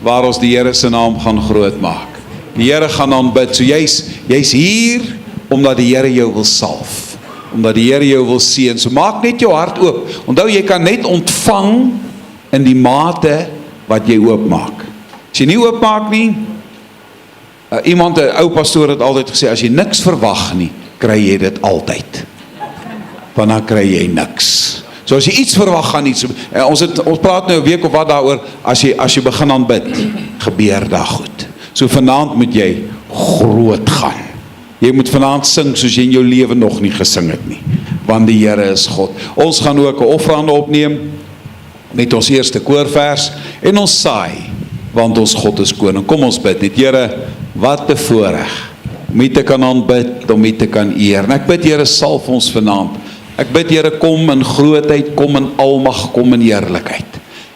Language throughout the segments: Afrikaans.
waar ons die Here se naam gaan groot maak. Die Here gaan aanbid. So jy's hier omdat die Here jou wil salf, omdat die Here jou wil seën. So maak net jou hart oop. Onthou, jy kan net ontvang in die mate wat jy oopmaak. As jy nie oopmaak nie, iemand, 'n ou pastoor het altyd gesê, as jy niks verwag nie, kry jy dit altyd. Want dan kry jy niks. So as jy iets verwag, gaan iets. Ons praat nou 'n week of wat daaroor, as jy begin aanbid, gebeur daar goed. So vanaand moet jy groot gaan. Jy moet vanaand sing soos jy in jou lewe nog nie gesing het nie. Want die Here is God. Ons gaan ook 'n offerande opneem met ons eerste koorvers en ons saai, want ons God is koning. Kom ons bid net. Here, wat 'n voorreg om U te kan aanbid, om U te kan eer. En ek bid, Here, salf ons vanaand. Ek bid, Here, kom in grootheid, kom in almag, kom in heerlikheid.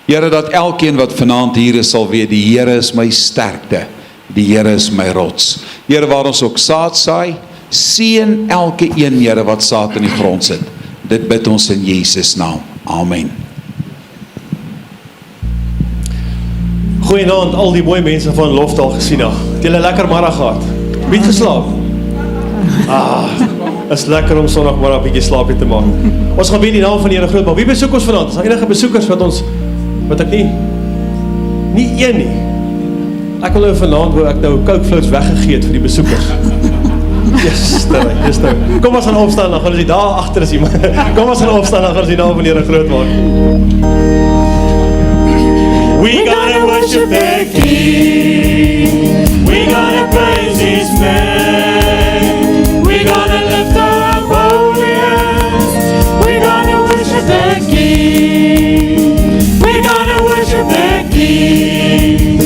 Here, dat elkeen wat vanaand hier is sal weet, die Here is my sterkte, die Here is my rots. Here, waar ons ook saad saai, seën elke een, Here, wat saad in die grond sit. Dit bid ons in Jesus naam. Amen. Goeienaand, al die mooi mense van Lofdal gesien. Het julle lekker middag gehad? Wie het geslaap? Is lekker om Sondagmiddag 'n bietjie slaapie te maak. Ons gaan weer die naam van die Here groot maak. Wie besoek ons vanaand? Is daar enige besoekers wat ek nie een nie. Ek wil nou vanaand wou ek nou Coke floats weggegee het vir die besoekers. Yes, nou. Kom ons gaan opstaan, dan gaan ons die daar agter is iemand. Kom ons gaan opstaan, dan gaan ons die naam van die Here groot maak. We gotta worship the King. We gotta praise His name. We gotta lift up holy hands. We gotta worship the King. We gotta worship the King.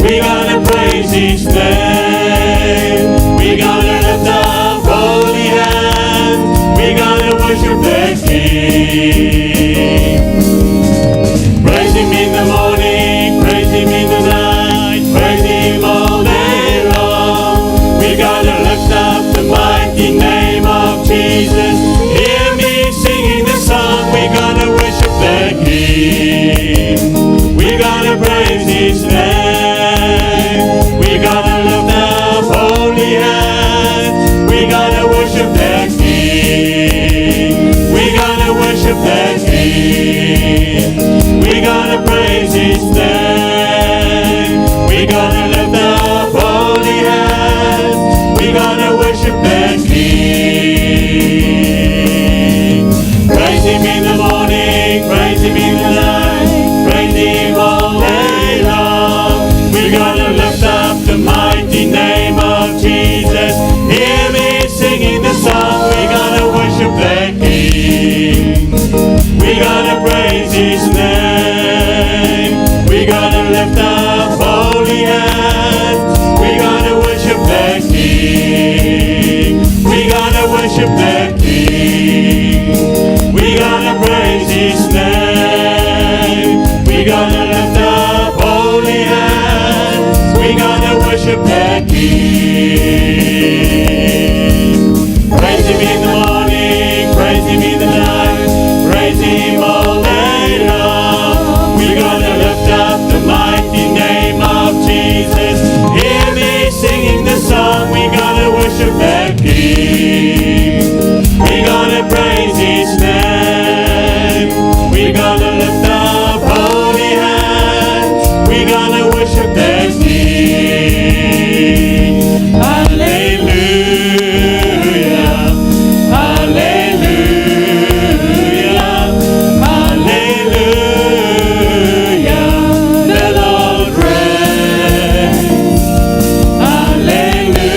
We gotta praise His name. We gotta lift up holy hands. We gotta worship the King. Praise Him in the morning, praise Him in the night, praise Him all day long. We gotta lift up the mighty name of Jesus. Hear me singing the song. We gotta worship the King. We gotta praise His name. We gotta lift up holy hands. We gotta worship the King. We gotta worship the King. We gotta praise His name. We gotta lift up holy hands. We gotta worship the King. Praise Him in the morning, praise Him in the night, praise Him all day long. We gotta lift up the mighty name of Jesus. Hear me singing the song. We gotta worship the King. We gotta praise His name. We gotta lift up holy hands. We gotta worship the King. We gotta worship the King. We gotta praise His name. We gotta lift up holy hands. We gotta worship the King. Praise Him in the morning, praise Him in the night, praise Him all day long. We gotta lift up the mighty name of Jesus. Hear me singing the song. We gotta worship the King. We gotta praise His name. We gotta lift up holy hands. We gotta worship the King. Hallelujah. Hallelujah. Hallelujah. The Lord reigns. Hallelujah.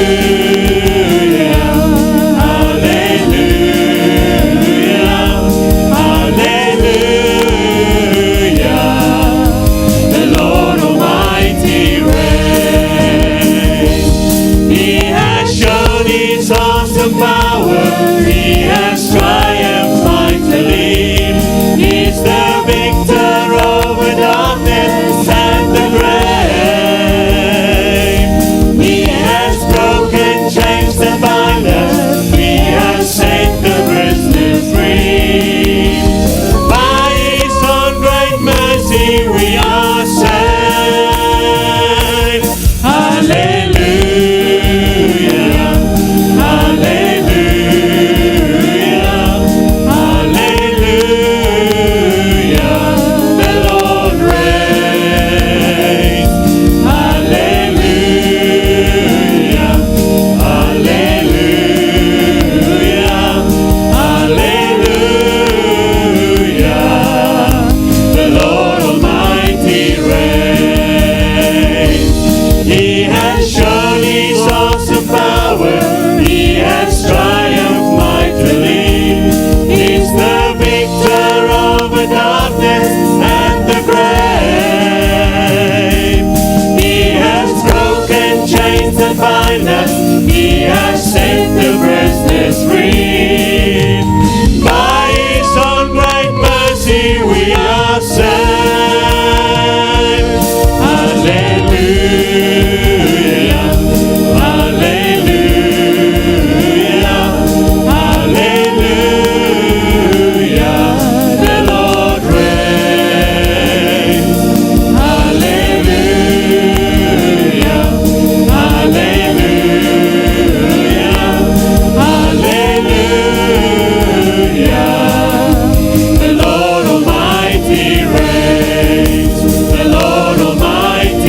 Hallelujah. Hallelujah. The Lord Almighty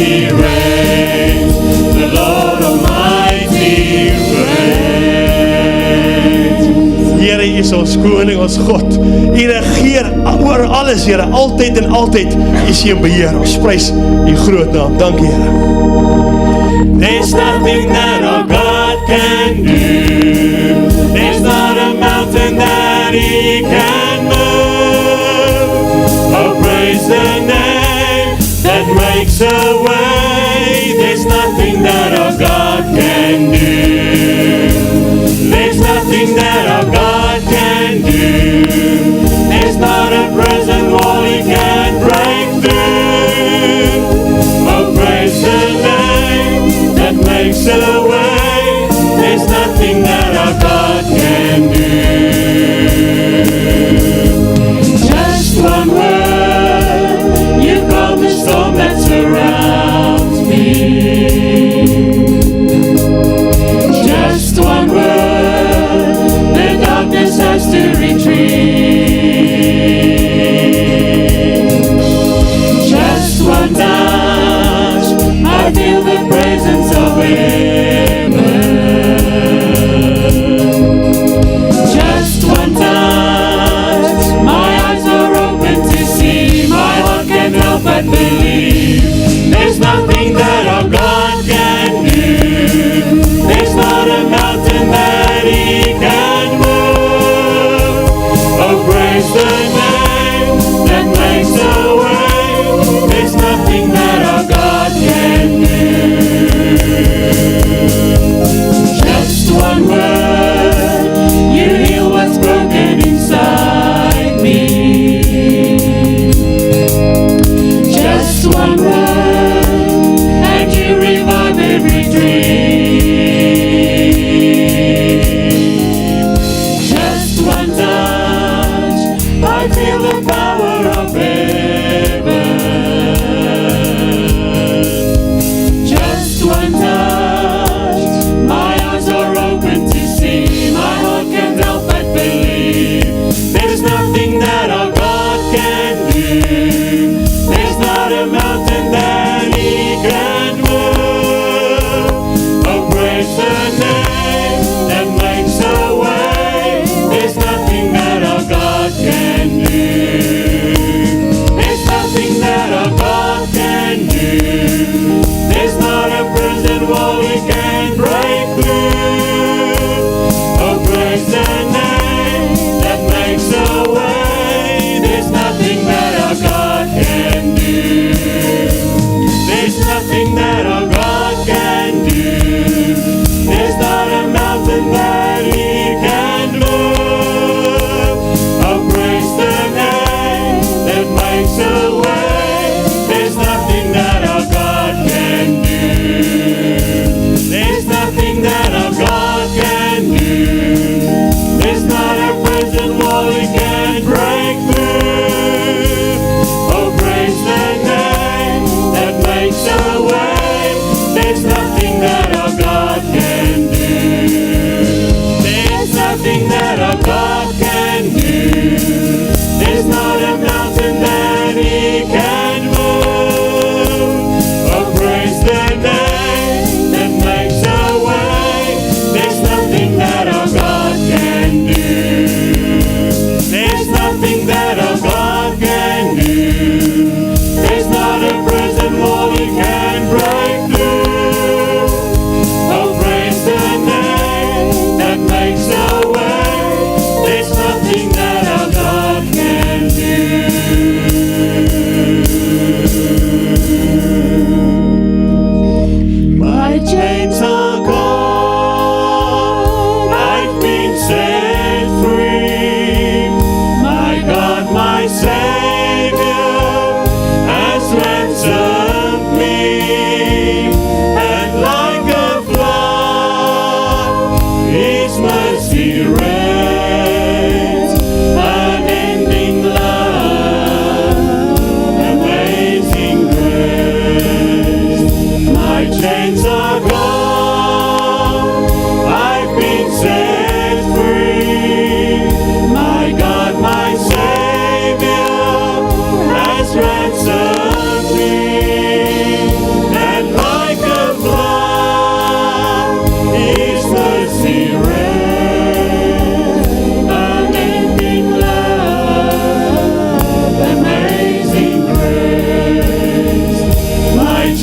He reigns, the Lord Almighty reigns. Here is ons koning, ons God. U regeer oor alles, Here, altyd en altyd is U in beheer. Ons prys U groot naam. Dankie, Here. There's nothing that our God can do. There's not a mountain that He can move. Oh, praise the name that makes a way. There's nothing that our God can do. There's nothing that our God can do. There's not a prison wall He can break through. Oh, praise the name that makes a way. There's nothing that our God can do. Just one word, you calm the storm that's around.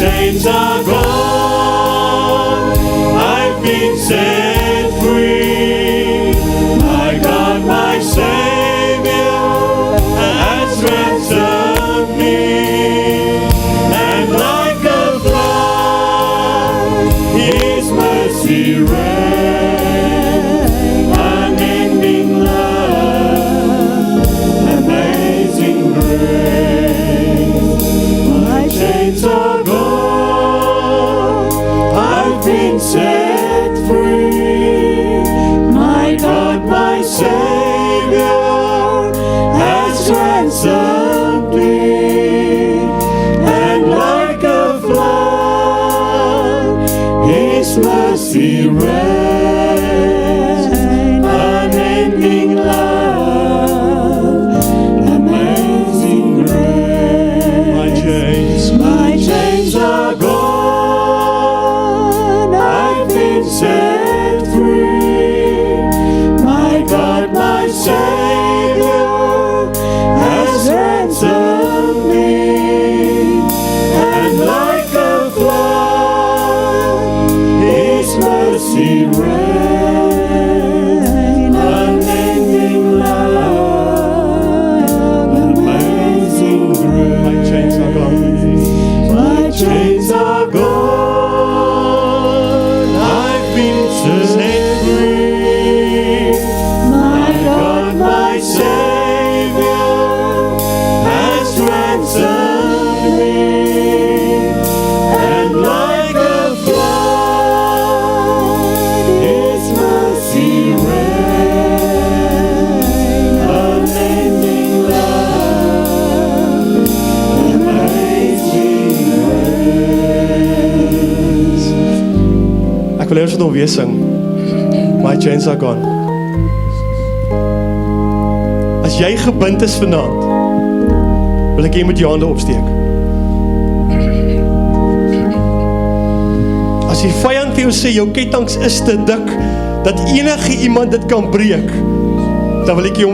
chains are gone. I've been set free. My God, my Savior has ransomed me. And like a flood, His mercy reigns. Unending love, amazing grace. My chains are gone. I've been set free. My God, my Savior has ransomed me. And like a flood, His mercy reigns. Unending love, amazing grace. My chains are gone. I've been set free. My God, my Savior has ransomed me. And like a flood, His mercy reigns. Unending love, amazing grace. My chains are gone. My chains are gone. I've been set free. My God, my Savior has ransomed me. And like a flood, His mercy reigns. Unending love, amazing grace. Ek wil eers nog weer sing. My chains are gone. As jy gebind is vanaand, wil ek jy met jou hande opsteek. As die vyand vir jou sê, jou kettinge is te dik, dat enige iemand dit kan breek, dan wil ek jy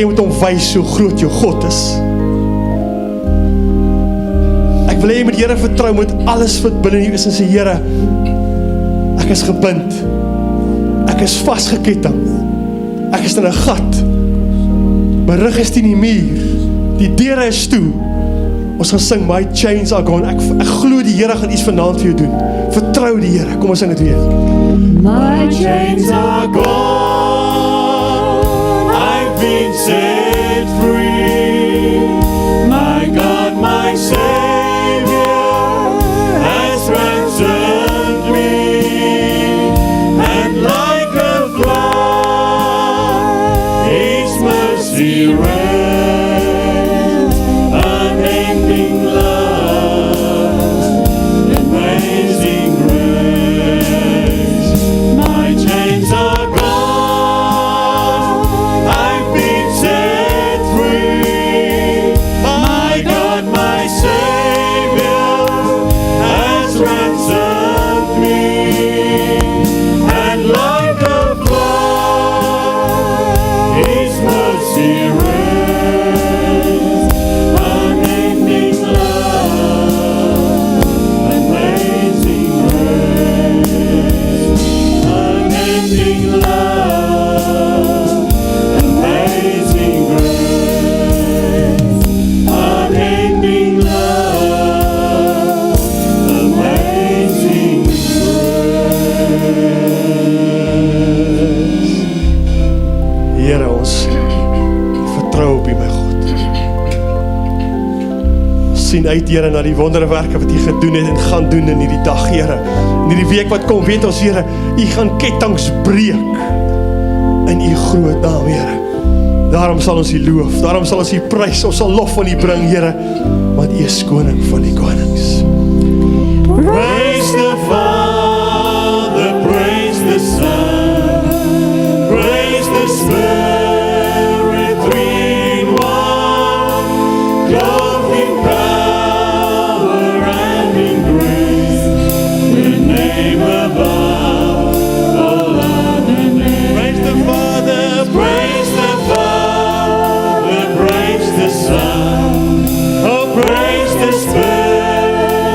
moet hom wys hoe groot jou God is. Ek wil hê jy moet die Here vertrou met alles wat binne jou is en sê, Here, ek is gebind. Ek is vasgeketting. Ek is in 'n gat. My rug is teen die muur. Die deure is toe. Ons gaan sing, my chains are gone. Ek glo die Here gaan iets vanaand vir jou doen. Vertrou die Here. Kom ons sing dit weer. My chains are gone. I've been set free. My God, my Savior has ransomed me. And like a flood, His mercy reigns. Unending love, amazing grace. My chains are gone. I've been set free. My God, my Savior has ransomed me. And like a flood, His mercy reigns. Unending love, amazing grace. Unending love, amazing grace. Unending love, amazing grace. Here ons vertrou op U, my God. Ons sien uit, Here, na die wonderwerke wat U gedoen het en gaan doen in hierdie dag, Here. In hierdie week wat kom, weet ons, Here, U gaan kettinge breek in U groot naam, Here. Daarom sal ons U loof, daarom sal ons U prys, ons sal lof van U bring, Here, want U is koning van die konings. Praise the Father, praise the Son, praise the Spirit, three in one, clothed in power and in grace, the name above all other names. Praise the Father, praise the Son, oh praise the Spirit.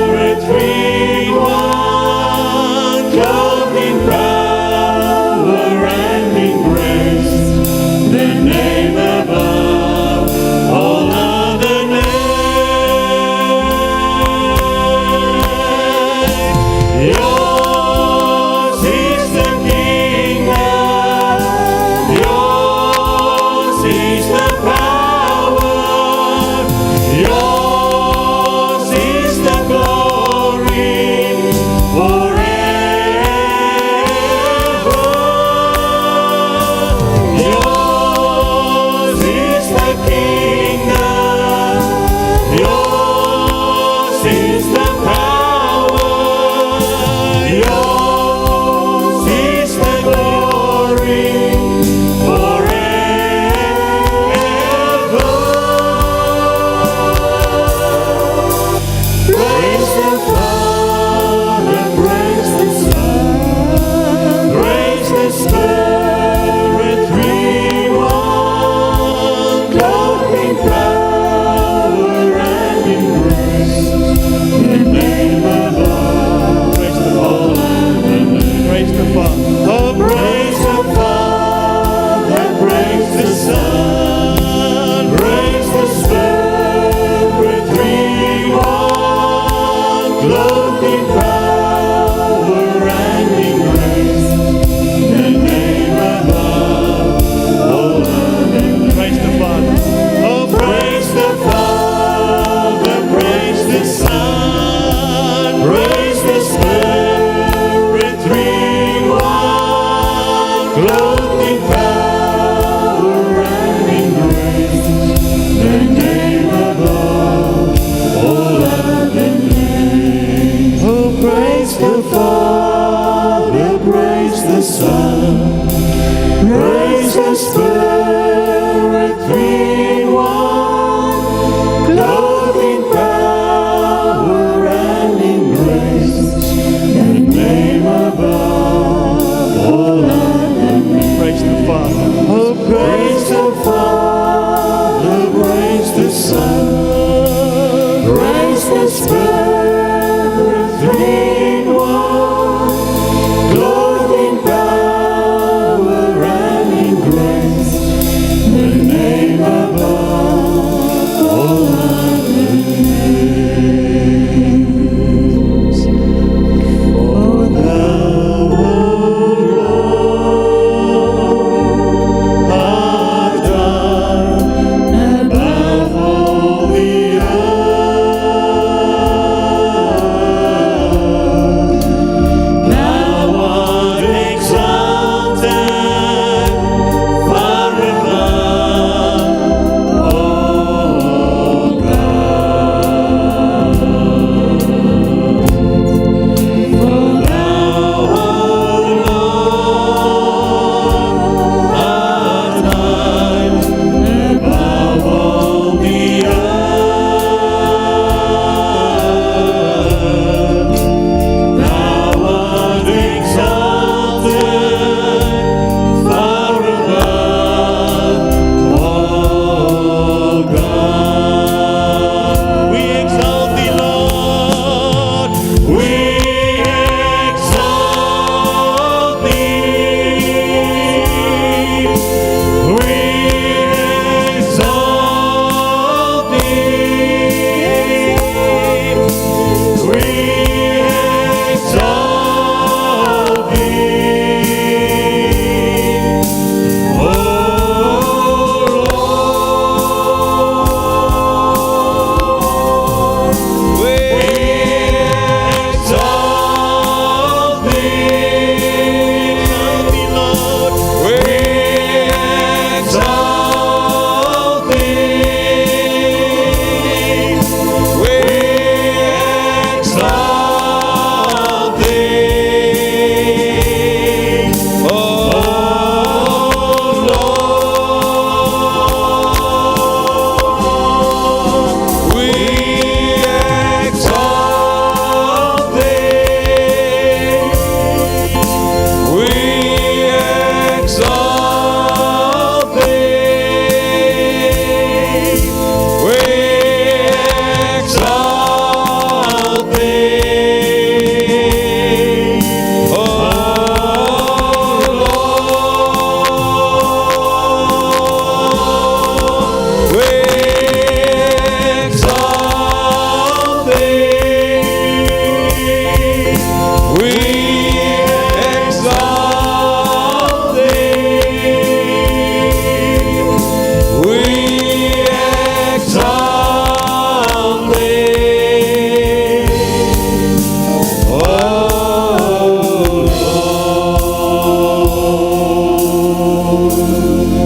clothed in power and in grace, the name above all other names. Praise the Father. Oh, Praise the Father, praise the Son, praise the Spirit, three in one, clothed in power and in grace, the name above all other names. Oh, praise the Father, praise the Son, praise the Spirit, three in one, clothed in power and in grace, the name above all other names. praise the Father. Oh, praise the Father, praise the Son, praise the Spirit, three in one, clothed in power and in grace, the name above all other names. For thou, O Lord, art done above all the earth. Thou art exalted far above, O God. For thou, O Lord, art high above all the earth. Thou art exalted far above, O God. We exalt thee, Lord. We exalt thee. We exalt thee. We exalt thee, O Lord. We exalt thee, Lord. We exalt thee. We exalt thee, O Lord. We exalt thee. We exalt thee. We exalt thee, O Lord. We exalt thee. We exalt thee. We exalt thee, O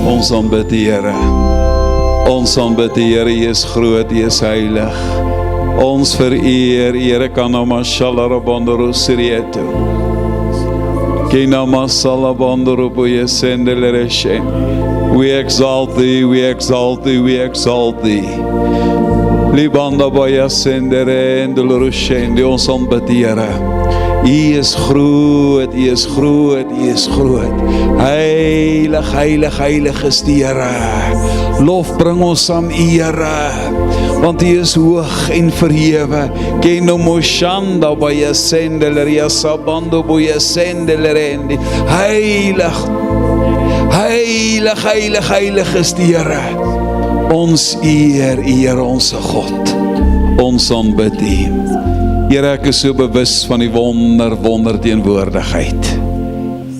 Lord. Ons aanbid die Here. Ons aanbid die Here, U is groot, U is heilig. Ons vereer, Here kanama shalarabandoro sirieto. Kinama salabandoro boye sendelere. We exalt thee, we exalt thee, we exalt thee. Libanda boya sendere endelorushendi, ons aanbid die Here. U is groot, U is groot, U is groot. Heilig, heilig, heilig is die Here. Lof bring ons aan U, Here, want U is hoog en verhewe. Keno moshanda boya sendeleria sabando boya sendelerendi. Heilig, heilig, heilig, heilig is die Here. Ons eer U, Here, onze God. Ons aanbid U. Here, ek is so bewus van die wonder teenwoordigheid.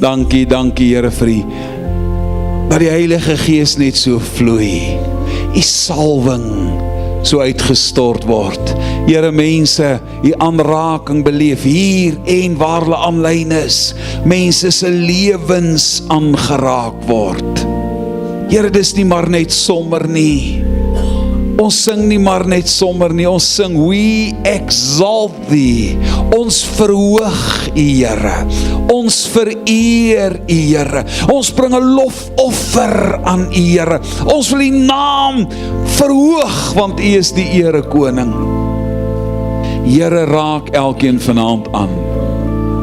Dankie, Here, vir die dat die Heilige Gees net so vloei. Die salwing so uitgestort word. Here, mense, die aanraking beleef hier en waar hulle aanlyn is. Mense se lewens aangeraak word. Here, dis nie maar net sommer nie. Ons sing nie maar net sommer nie, ons sing We exalt thee. Ons verhoog U, Here. Ons vereer U, Here. Ons bring 'n lofoffer aan U, Here. Ons wil U naam verhoog, want U is die Here Koning. Here, raak elkeen vanaand aan.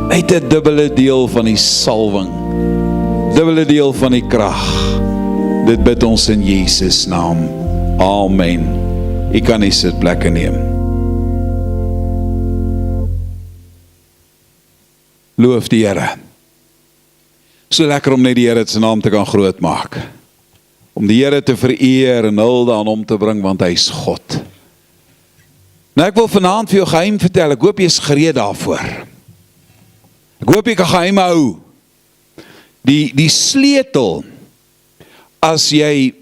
Uit 'n dubbele deel van die salwing. Dubbele deel van die krag. Dit bid ons in Jesus naam. Amen. U kan nie sitplekke neem. Loof die Here. So lekker om net die Here se naam te kan groot maak. Om die Here te vereer en hulde aan hom te bring, want hy is God. Nou ek wil vanaand vir jou geheim vertel, ek hoop jy is gereed daarvoor. Ek hoop jy kan geheim hou. Die sleutel, as jy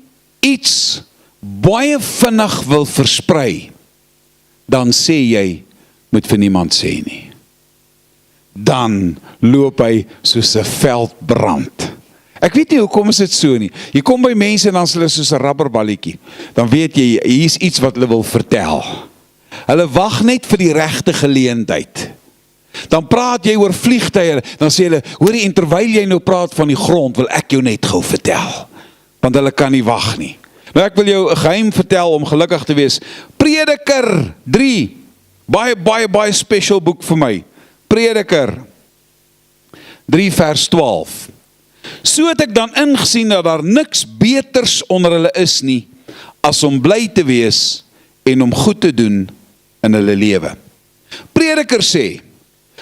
iets baie vinnig wil versprei, dan sê jy, moet vir niemand sê nie. Dan loop hy soos 'n veldbrand. Ek weet nie hoekom is dit so nie. Jy kom by mense en dan is hulle soos 'n rubberballetjie. Dan weet jy, hier is iets wat hulle wil vertel. Hulle wag net vir die regte geleentheid. Dan praat jy oor vliegtuie, dan sê hulle, hoorie, en terwyl jy nou praat van die grond, wil ek jou net gou vertel. Want hulle kan nie wag nie. Nou ek wil jou 'n geheim vertel om gelukkig te wees. Prediker 3, baie special boek vir my. Prediker 3 vers 12. So het ek dan ingesien dat daar niks beters onder hulle is nie, as om bly te wees en om goed te doen in hulle lewe. Prediker sê,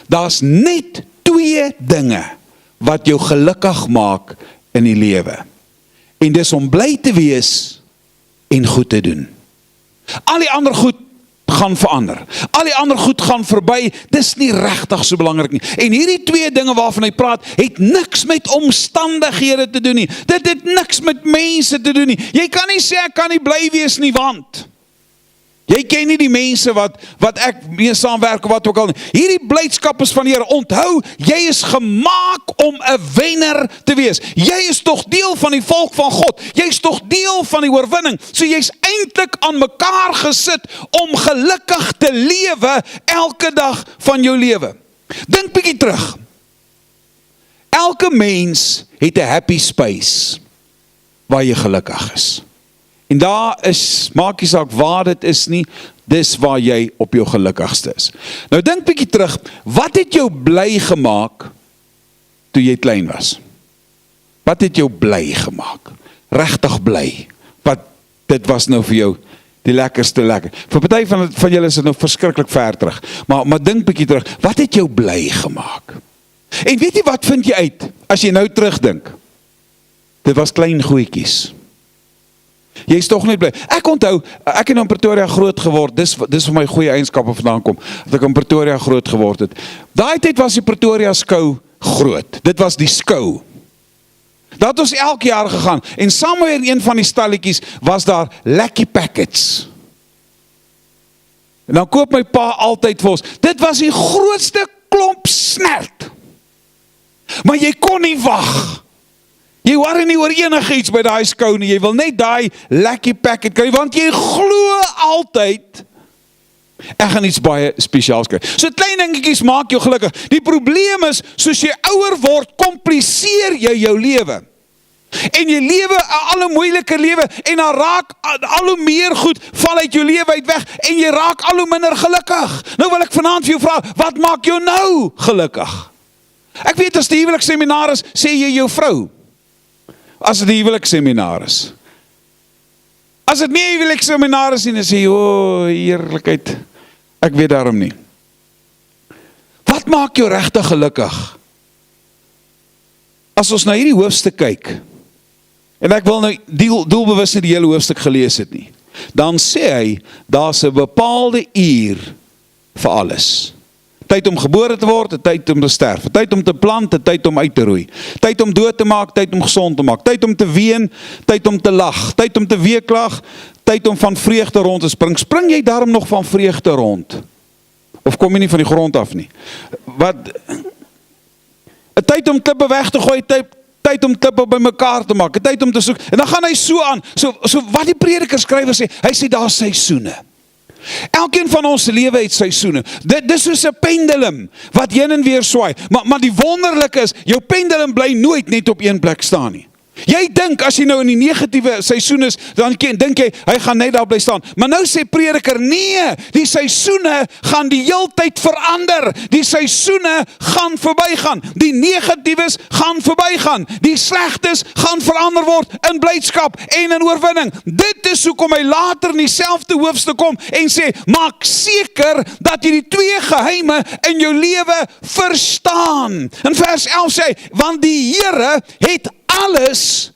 daar's net 2 dinge wat jou gelukkig maak in die lewe. En dis om bly te wees en goed te doen. Al die ander goed gaan verander. Al die ander goed gaan verby, dis nie regtig so belangrik nie. En hierdie 2 dinge waarvan hy praat, het niks met omstandighede te doen nie. Dit het niks met mense te doen nie. Jy kan nie sê, ek kan nie bly wees nie, want jy ken nie die mense wat ek mee saamwerk of wat ook al nie. Hierdie blydskap is van die Here. Onthou, jy is gemaak om 'n wenner te wees. Jy is tog deel van die volk van God. Jy is tog deel van die oorwinning. So jy's eintlik aan mekaar gesit om gelukkig te lewe elke dag van jou lewe. Dink bietjie terug. Elke mens het 'n happy space waar jy gelukkig is. En daar is, maak nie saak waar dit is nie, dis waar jy op jou gelukkigste is. Nou dink bietjie terug, wat het jou bly gemaak toe jy klein was? Wat het jou bly gemaak? Regtig bly. Wat dit was nou vir jou die lekkerste lekker. Vir party van julle is dit nou verskriklik ver terug. Maar dink bietjie terug, wat het jou bly gemaak? En weet jy wat vind jy uit as jy nou terugdink? Dit was klein goedjies. Jy is toch nie bly. Ek onthou, ek het in Pretoria groot geword, dis vir my goeie eienskappe vandaan kom, dat ek in Pretoria groot geword het. Daai tyd was die Pretoria skou groot, dit was die skou. Dat het ons elke jaar gegaan, en saam in een van die stalletjies was daar Lucky Packets. En dan koop my pa altyd vir ons, dit was die grootste klomp snert. Maar jy kon nie wag. Jy worry nie oor enige iets by daai skou nie, jy wil net daai Lucky Packet kry, want jy glo altyd, ek gaan iets baie spesiaals kry. So klein dingetjies maak jou gelukkig. Die probleem is, soos jy ouer word, kompliseer jy jou lewe. En jy lewe 'n al 'n moeiliker lewe, en dan raak al hoe meer goed, val uit jou lewe uit weg, en jy raak al hoe minder gelukkig. Nou wil ek vanaand vir jou vra, wat maak jou nou gelukkig? Ek weet, as die huwelikseminar is, sê jy jou vrou. As dit die huwelikseminar is. As dit nie huwelikseminar is, dan sê jy, heerlikheid, ek weet daarom nie. Wat maak jou regtig gelukkig? As ons na hierdie hoofstuk kyk, en ek wil nou doelbewus nie die hele hoofstuk gelees het nie, dan sê hy, daar's 'n bepaalde uur vir alles. Tyd om gebore te word, 'n tyd om te sterf, 'n tyd om te plant, 'n tyd om uit te roei, tyd om dood te maak, tyd om gesond te maak, tyd om te ween, tyd om te lag, tyd om te weeklag, tyd om van vreugde rond te spring. Spring jy daarom nog van vreugde rond? Of kom jy nie van die grond af nie? Wat? 'n tyd om klippe weg te gooi, tyd om klippe by mekaar te maak, 'n tyd om te soek, en dan gaan hy so aan, so wat die prediker skrywer sê, hy sê daar is seisoene. Elkeen van ons lewe het seisoene. Dit is soos 'n pendulum wat heen en weer swaai. Maar die wonderlike is, jou pendulum bly nooit net op een plek staan nie. Jy dink as jy nou in die negatiewe seisoen is, dan dink jy hy gaan net daar bly staan. Maar nou sê prediker, nee, die seisoene gaan die heeltyd verander. Die seisoene gaan verbygaan. Die negatiewes gaan verbygaan. Die slegtes gaan verander word in blydskap en in oorwinning. Dit is hoekom hy later in dieselfde hoofstuk kom en sê, maak seker dat jy die twee geheime in jou lewe verstaan. In vers 11 sê hy, want die Here het alles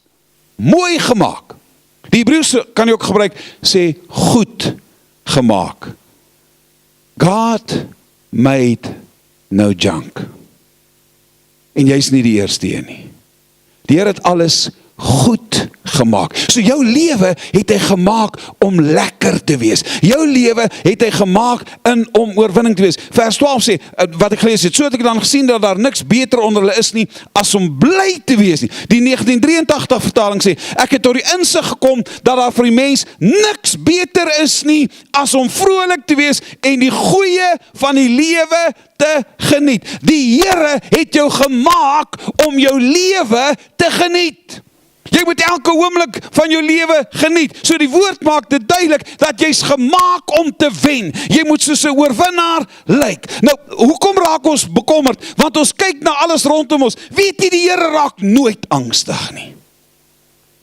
mooi gemaak. Die Hebreëse kan jy ook gebruik, sê goed gemaak. God made no junk. En jy's nie die eerste een nie. Die Here het alles goed gemaak. So jou lewe het hy gemaak om lekker te wees. Jou lewe het hy gemaak om oorwinning te wees. Vers 12 sê, wat ek gelees het, so het ek dan gesien dat daar niks beter onder hulle is nie, as om bly te wees nie. Die 1983 vertaling sê, ek het tot die insig gekom, dat daar vir die mens niks beter is nie, as om vrolik te wees, en die goeie van die lewe te geniet. Die Here het jou gemaak om jou lewe te geniet. Jy moet elke oomblik van jou lewe geniet. So die woord maak dit duidelik dat jy's gemaak om te wen. Jy moet soos 'n oorwinnaar lyk. Nou, hoekom raak ons bekommerd? Want ons kyk na alles rondom ons. Weet jy, die Here raak nooit angstig nie.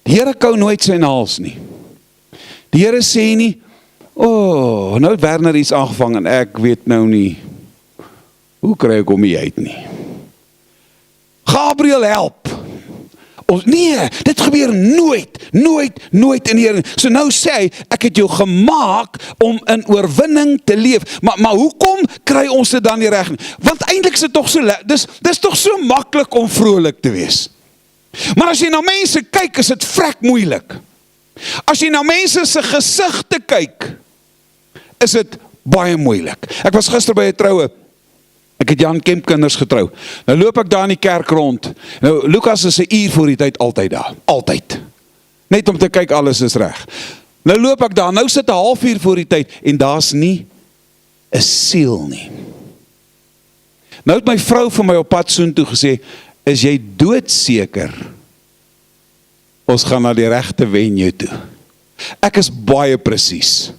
Die Here kou nooit sy naels nie. Die Here sê nie, nou het Werner iets aangevang en ek weet nou nie, hoe kry ek hom nie uit nie. Gabriel help. Nee, dit gebeur nooit in die Here. So nou sê hy, ek het jou gemaak om in oorwinning te leef. Maar hoekom kry ons dit dan nie reg nie? Want eintlik is dit tog so, dis tog so maklik om vrolik te wees. Maar as jy na mense kyk, is dit vrek moeilik. As jy na mense se gesigte kyk, is dit baie moeilik. Ek was gister by 'n troue. Ek het Jan Kemp kinders getrou. Nou loop ek daar in die kerk rond. Nou, Lukas is 'n uur voor die tyd altyd daar. Altyd. Net om te kyk, alles is reg. Nou loop ek daar, nou sit 'n halfuur voor die tyd, en daar's nie 'n siel nie. Nou het my vrou vir my op pad soontoe gesê, is jy doodseker? Ons gaan na die regte venue toe. Ek is baie presies.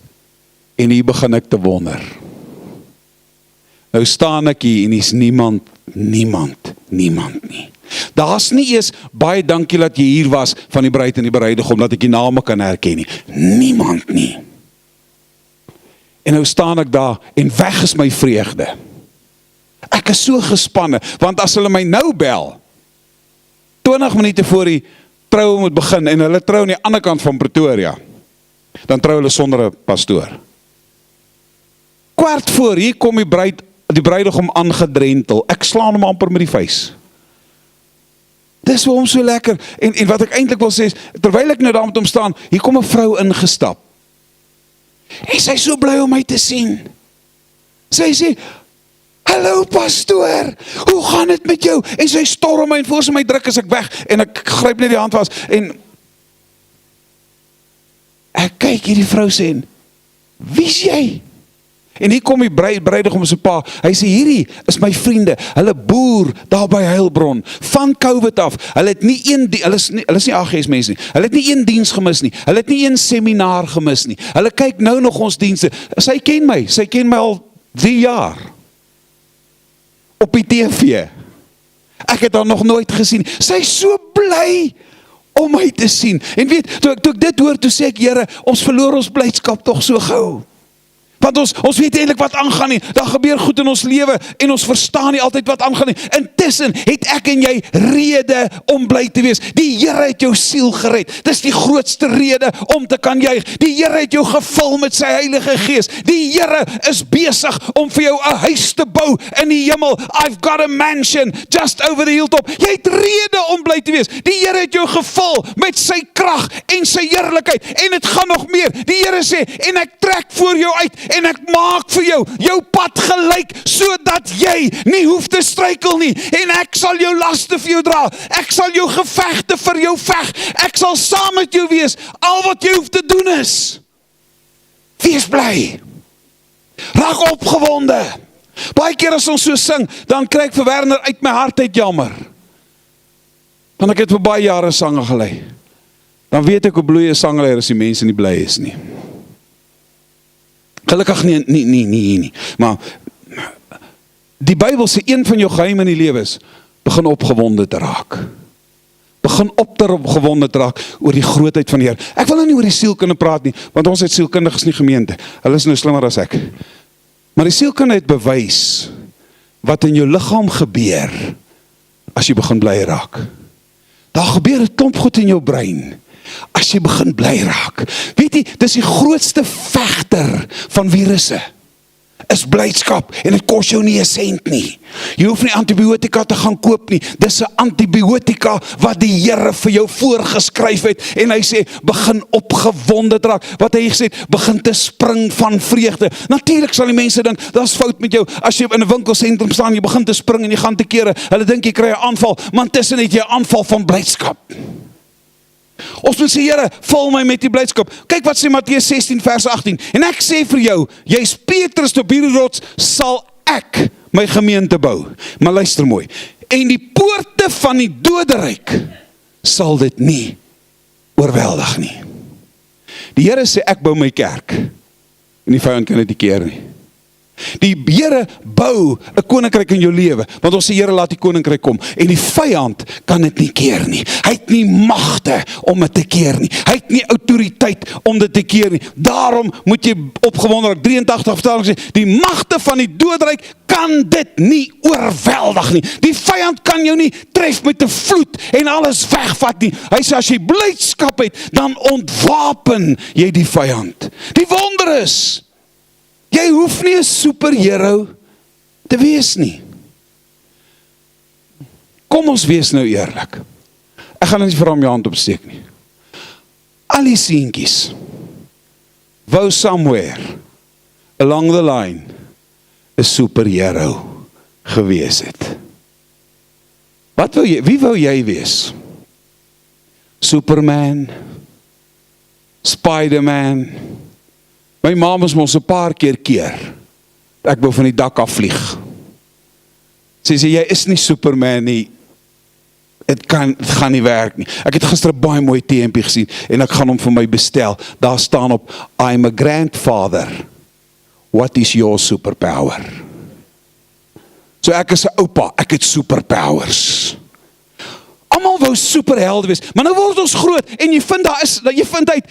En hier begin ek te wonder. Nou staan ek hier en is niemand nie. Daar's nie eers baie dankie dat jy hier was van die bruid en die bruidegom, dat ek die name kan herken nie. Niemand nie. En nou staan ek daar en weg is my vreugde. Ek is so gespanne, want as hulle my nou bel, 20 minute voor die troue moet begin, en hulle trou aan die ander kant van Pretoria, dan trou hulle sonder 'n pastoor. Kwart voor, hier kom die bruidegom aangedrentel. Ek slaan hom amper met die vuis. Dis vir hom so lekker. En wat ek eintlik wil sê is, terwyl ek nou daar met hom staan, hier kom 'n vrou ingestap. En sy is so bly om my te sien. Sy sê, hallo pastoor, hoe gaan dit met jou? En sy storm my en voor sy my druk, as ek weg, en ek gryp net die hand vas, en ek kyk hierdie vrou sê, wie is jy? En hier kom die bruidegom se pa, hy sê, hierdie is my vriende, hulle boer daar by Heilbron, van COVID af, hulle is nie AGS mense nie, hulle het nie een diens gemis nie, hulle het nie een seminaar gemis nie, hulle kyk nou nog ons dienste, sy ken my al 3 jaar, op die TV, ek het haar nog nooit gesien, sy is so bly, om my te sien, en weet, toe ek dit hoor, toe sê ek, Here, ons verloor ons blydskap toch so gauw, Want ons weet eintlik wat aangaan nie. Daar gebeur goed in ons lewe en ons verstaan nie altyd wat aangaan nie. Intussen het ek en jy rede om bly te wees. Die Here het jou siel gered. Dis die grootste rede om te kan juig. Die Here het jou gevul met sy Heilige Gees. Die Here is besig om vir jou 'n huis te bou in die hemel. I've got a mansion just over the hilltop. Jy het rede om bly te wees. Die Here het jou gevul met sy krag en sy heerlikheid. En dit gaan nog meer. Die Here sê, en ek trek voor jou uit en ek maak vir jou pad gelyk, sodat jy nie hoef te struikel nie. En ek sal jou laste vir jou dra. Ek sal jou gevegte vir jou veg. Ek sal saam met jou wees. Al wat jy hoef te doen is, wees bly. Raak opgewonde. Baie keer as ons so sing, dan kry ek vir Werner uit my hart uit jammer. Want ek het vir baie jare sange gelei. Dan weet ek hoe bloeie sangleier as die mense nie bly is nie. Gelukkig nie. Maar die Bybel sê een van jou geheime in die lewe is, begin opgewonde te raak. Begin opgewonde te raak oor die grootheid van die Here. Ek wil nou nie oor die sielkunde praat nie, want ons het sielkundiges nie gemeente. Hulle is nou slimmer as ek. Maar die sielkunde het bewys wat in jou liggaam gebeur as jy begin bly raak. Daar gebeur 'n klomp goed in jou brein as jy begin bly raak. Weet jy, dis die grootste vegter van virusse. Is blydskap, en dit kos jou nie 'n sent nie. Jy hoef nie antibiotika te gaan koop nie. Dis 'n antibiotika wat die Here vir jou voorgeskryf het, en hy sê, begin opgewonde te raak. Wat hy gesê het, begin te spring van vreugde. Natuurlik sal die mense dink, daar's fout met jou, as jy in 'n winkelsentrum staan, jy begin te spring en jy gaan te kere, hulle dink jy kry 'n aanval, maar intussen het jy 'n aanval van blydskap. Ons moet sê, Here, vul my met die blydskap. Kyk wat sê Matteus 16 vers 18. En ek sê vir jou, jy's Petrus, op hierdie rots sal ek my gemeente bou. Maar luister mooi. En die poorte van die doderyk sal dit nie oorweldig nie. Die Here sê, ek bou my kerk. En die vyand kan dit nie keer nie. Die Here bou 'n koninkryk in jou lewe, want ons sê, Here, laat die koninkryk kom, en die vyand kan dit nie keer nie. Hy het nie magte om dit te keer nie. Hy het nie autoriteit om dit te keer nie. Daarom moet jy opgewonde raak. 83 vertaling sê, die magte van die doderyk kan dit nie oorweldig nie. Die vyand kan jou nie tref met 'n vloed en alles wegvat nie. Hy sê, as jy blydskap het, dan ontwapen jy die vyand. Die wonder is, jy hoef nie 'n superhero te wees nie. Kom ons wees nou eerlik. Ek gaan nie vir hom jou hand opsteek nie. Al die seentjies wou somewhere along the line 'n superhero gewees het. Wie wou jy wees? Superman? Spider-Man? My ma moes ons 'n paar keer. Ek wou van die dak af vlieg. Sy sê, jy is nie Superman nie. Het gaan nie werk nie. Ek het gister 'n baie mooi TMP gesien, en ek gaan hom vir my bestel. Daar staan op, I'm a grandfather. What is your superpower? So ek is 'n oupa, ek het superpowers. Almal wou superhelde wees, maar nou word ons groot, en jy vind uit,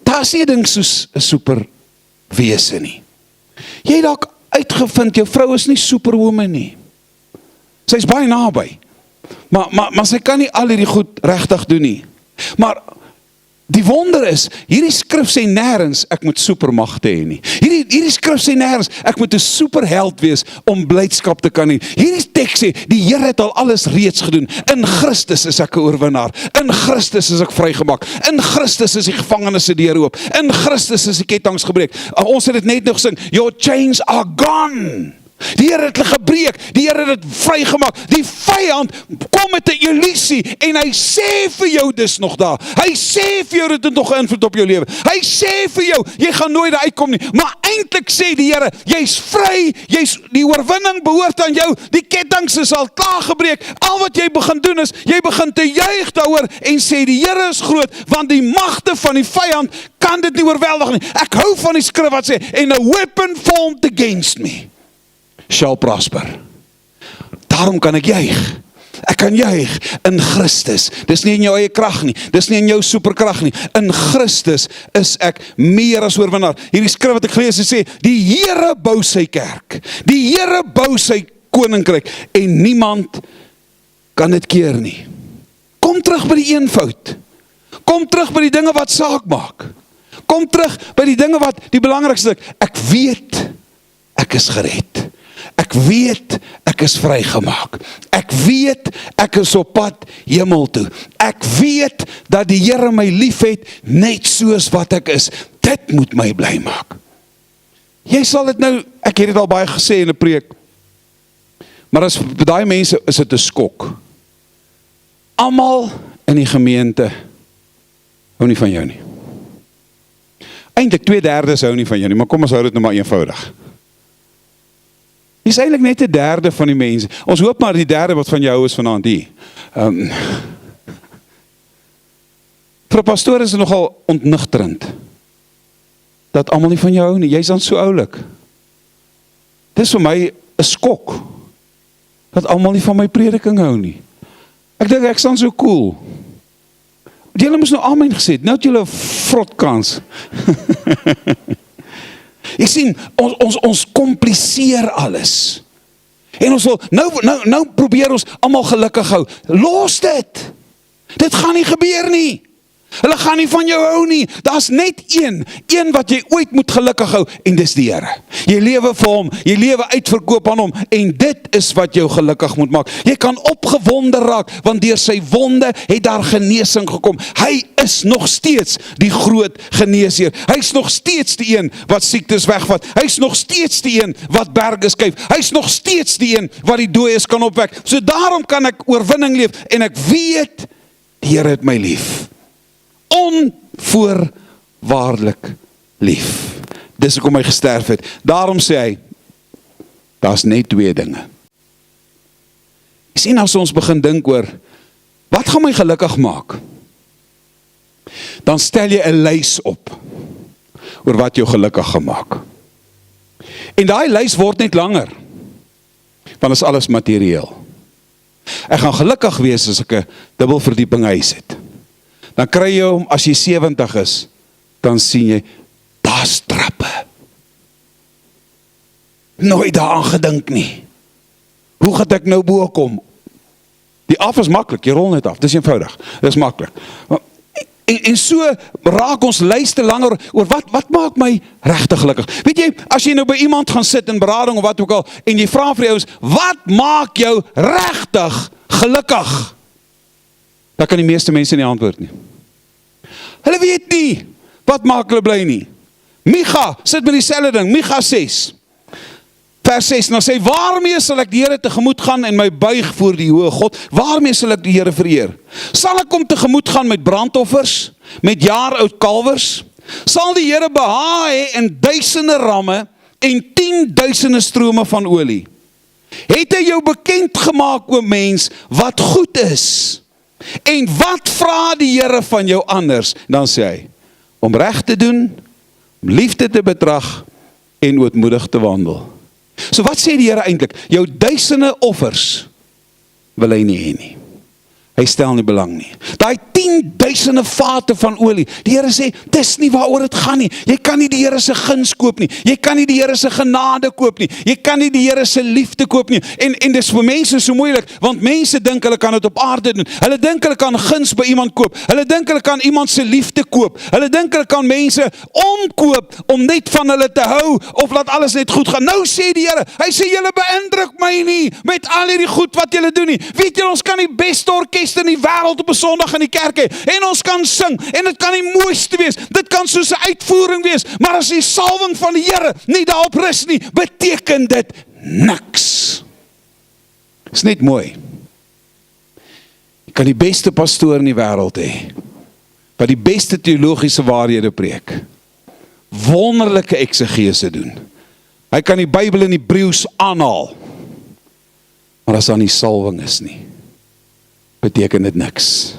daar is nie 'n ding soos 'n superwese nie. Jy het dalk uitgevind, jou vrou is nie superwoman nie. Sy is baie naby. Maar sy kan nie al hierdie goed regtig doen nie. Maar die wonder is, hierdie skrif sê nêrens, ek moet supermagte hê nie. Hierdie skrif sê nêrens, ek moet 'n superheld wees om blydskap te kan hê. Hierdie teks sê, die Here het al alles reeds gedoen. In Christus is ek 'n oorwinnaar. In Christus is ek vrygemaak. In Christus is die gevangenes se deure oop. In Christus is die ketTINGS gebreek. Ons het dit net nog gesing, your chains are gone. Die Here het hulle gebreek, die Here het dit vrygemaak. Die vyand kom met 'n illusie en hy sê vir jou dis nog daar. Hy sê vir jou dit het nog 'n invloed op jou lewe. Hy sê vir jou, jy gaan nooit daar uitkom nie. Maar eintlik sê die Here, jy's vry, die oorwinning behoort aan jou. Die ketTINGS is al klaar gebreek. Al wat jy begin doen is, jy begin te juig daaroor en sê die Here is groot, want die magte van die vyand kan dit nie oorweldig nie. Ek hou van die skrif wat sê, and a weapon formed against me shall prosper. Daarom kan ek juig. Ek kan juig in Christus. Dis nie in jou eie krag nie. Dis nie in jou superkrag nie. In Christus is ek meer as oorwinnaar. Hierdie skrif wat ek gelees het sê, die Here bou sy kerk. Die Here bou sy koninkryk en niemand kan dit keer nie. Kom terug by die eenvoud. Kom terug by die dinge wat saak maak. Kom terug by die dinge wat die belangrikste is. Ek weet, ek is gered. Ek weet, ek is vrygemaak. Ek weet, ek is op pad hemel toe. Ek weet, dat die Here my lief het, net soos wat ek is. Dit moet my bly maak. Jy sal dit nou, ek het dit al baie gesê in 'n preek, maar as vir daai mense is dit 'n skok. Almal in die gemeente hou nie van jou nie. Eintlik 2/3 hou nie van jou nie, maar kom ons hou dit nou maar eenvoudig. Jy is eintlik net 1/3 van die mense. Ons hoop maar die 1/3 wat van jou is vanaand hier. Vir 'n pastoor is dit nogal ontnigterend dat almal nie van jou hou nie. Jy's dan so oulik. Dis vir my 'n skok dat almal nie van my prediking hou nie. Ek dink ek staan so cool. Julle moes nou amen gesê het. Nou het julle 'n vrotkans. Ek sien, ons kompliseer alles. En ons wil, nou probeer ons almal gelukkig hou. Los dit! Dit gaan nie gebeur nie. Hulle gaan nie van jou hou nie. Daar's net een wat jy ooit moet gelukkig hou, en dis die Here. Jy lewe vir hom, jy lewe uitverkoop aan hom, en dit is wat jou gelukkig moet maak. Jy kan opgewonde raak, want deur sy wonde het daar genesing gekom. Hy is nog steeds die groot geneesheer. Hy is nog steeds die een wat siektes wegvat. Hy is nog steeds die een wat berge skuif. Hy is nog steeds die een wat die dooies kan opwek. So daarom kan ek oorwinning leef, en ek weet, die Here het my lief. Onvoorwaardelik lief. Dis hoekom hy gesterf het. Daarom sê hy, daar's net 2 dinge. Jy sien, as ons begin dink oor, wat gaan my gelukkig maak? Dan stel jy 'n lys op, oor wat jou gelukkig gemaak. En daai lys word net langer, want is alles materieel. Ek gaan gelukkig wees as ek 'n dubbelverdieping huis het. Dan kry jy hom, as jy 70 is, dan sien jy, daar's trappe. Nooit daaraan gedink nie. Hoe gaan ek nou bo kom? Die af is maklik, jy rol net af, dis eenvoudig, dis maklik. En so raak ons lyste langer oor wat maak my regtig gelukkig. Weet jy, as jy nou by iemand gaan sit in berading of wat ook al, en jy vra vir jou, wat maak jou regtig gelukkig? Dan kan die meeste mense nie antwoord nie. Hulle weet nie, wat maak hulle bly nie. Micha, sit met dieselfde ding, Micha 6, vers 6, nou sê, waarmee sal ek die Here tegemoet gaan en my buig voor die hoë God? Waarmee sal ek die Here vereer? Sal ek hom tegemoet gaan met brandoffers, met jaar-oud kalwers? Sal die Here behaag hê in duisende ramme en 10.000 strome van olie? Het hy jou bekend gemaak, o mens, wat goed is? En wat vra die Here van jou anders? Dan sê hy, om reg te doen, om liefde te betrag en ootmoedig te wandel. So wat sê die Here eintlik? Jou duisende offers wil hy nie hê nie. Hy stel nie belang nie. Daai 10.000 vate van olie. Die Here sê, dis nie waaroor dit gaan nie. Jy kan nie die Here se guns koop nie. Jy kan nie die Here se genade koop nie. Jy kan nie die Here se liefde koop nie. En dis vir mense so moeilik, want mense dink hulle kan dit op aarde doen. Hulle dink hulle kan guns by iemand koop. Hulle dink hulle kan iemand se liefde koop. Hulle dink hulle kan mense omkoop om net van hulle te hou of laat alles net goed gaan. Nou sê die Here, hy sê, julle beïndruk my nie met al hierdie goed wat julle doen nie. Weet julle, ons kan die beste orkes in die wêreld op 'n Sondag in die kerk hê, en ons kan sing, en dit kan die mooiste wees, dit kan soos 'n uitvoering wees, maar as die salwing van die Here nie daarop rus nie, beteken dit niks. Is net mooi. Jy kan die beste pastoor in die wêreld hê, wat die beste teologiese waarhede preek, wonderlike eksegese doen. Hy kan die Bybel in Hebreëus aanhaal, maar as daar nie salwing is nie, beteken dit niks.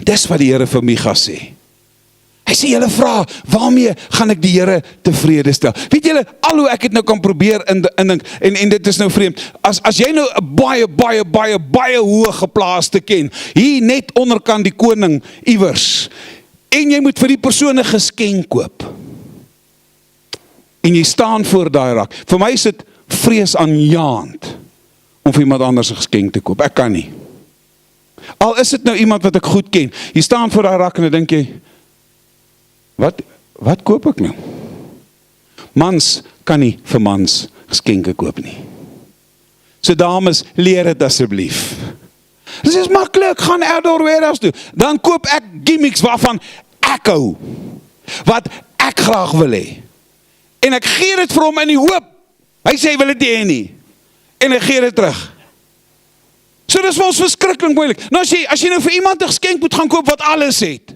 Dis wat die Here vir Micha sê. Hy sê, julle vra, waarmee gaan ek die Here tevrede stel? Weet julle, al hoe ek het nou kan probeer indink, en dit is nou vreemd, as jy nou 'n baie hoë geplaaste ken, hier net onderkant die koning iewers, en jy moet vir die persoon 'n geskenk koop, en jy staan voor daai rak, vir my is dit vreesaanjaend, om vir iemand anders 'n geskenk te koop, ek kan nie. Al is dit nou iemand wat ek goed ken, jy staan voor daai rak en dan dink jy, wat koop ek nou? Mans kan nie vir mans geskenke koop nie. So dames, leer dit asseblief. Dit is maklik, gaan outdoor warehouse toe. Dan koop ek gimmicks waarvan ek hou. Wat ek graag wil hê. En ek gee dit vir hom in die hoop. Hy sê hy wil dit nie hê nie. En ek gee dit terug. So dis vir ons verskriklik moeilik. Nou as jy nou vir iemand 'n geskenk moet gaan koop wat alles het.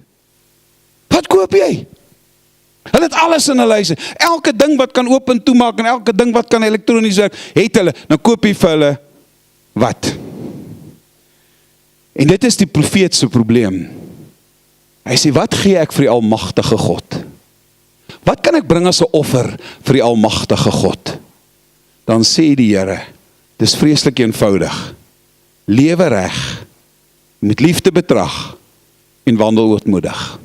Wat koop jy? Hulle het alles in hulle huise. Elke ding wat kan oop en toemaak en elke ding wat kan elektronies werk, het hulle. Nou koop jy vir hulle wat? En dit is die profeet se probleem. Hy sê, wat gee ek vir die almagtige God? Wat kan ek bring as 'n offer vir die almagtige God? Dan sê die Here, dis vreeslik eenvoudig. Lewe reg, met liefde betrag en wandel ootmoedig.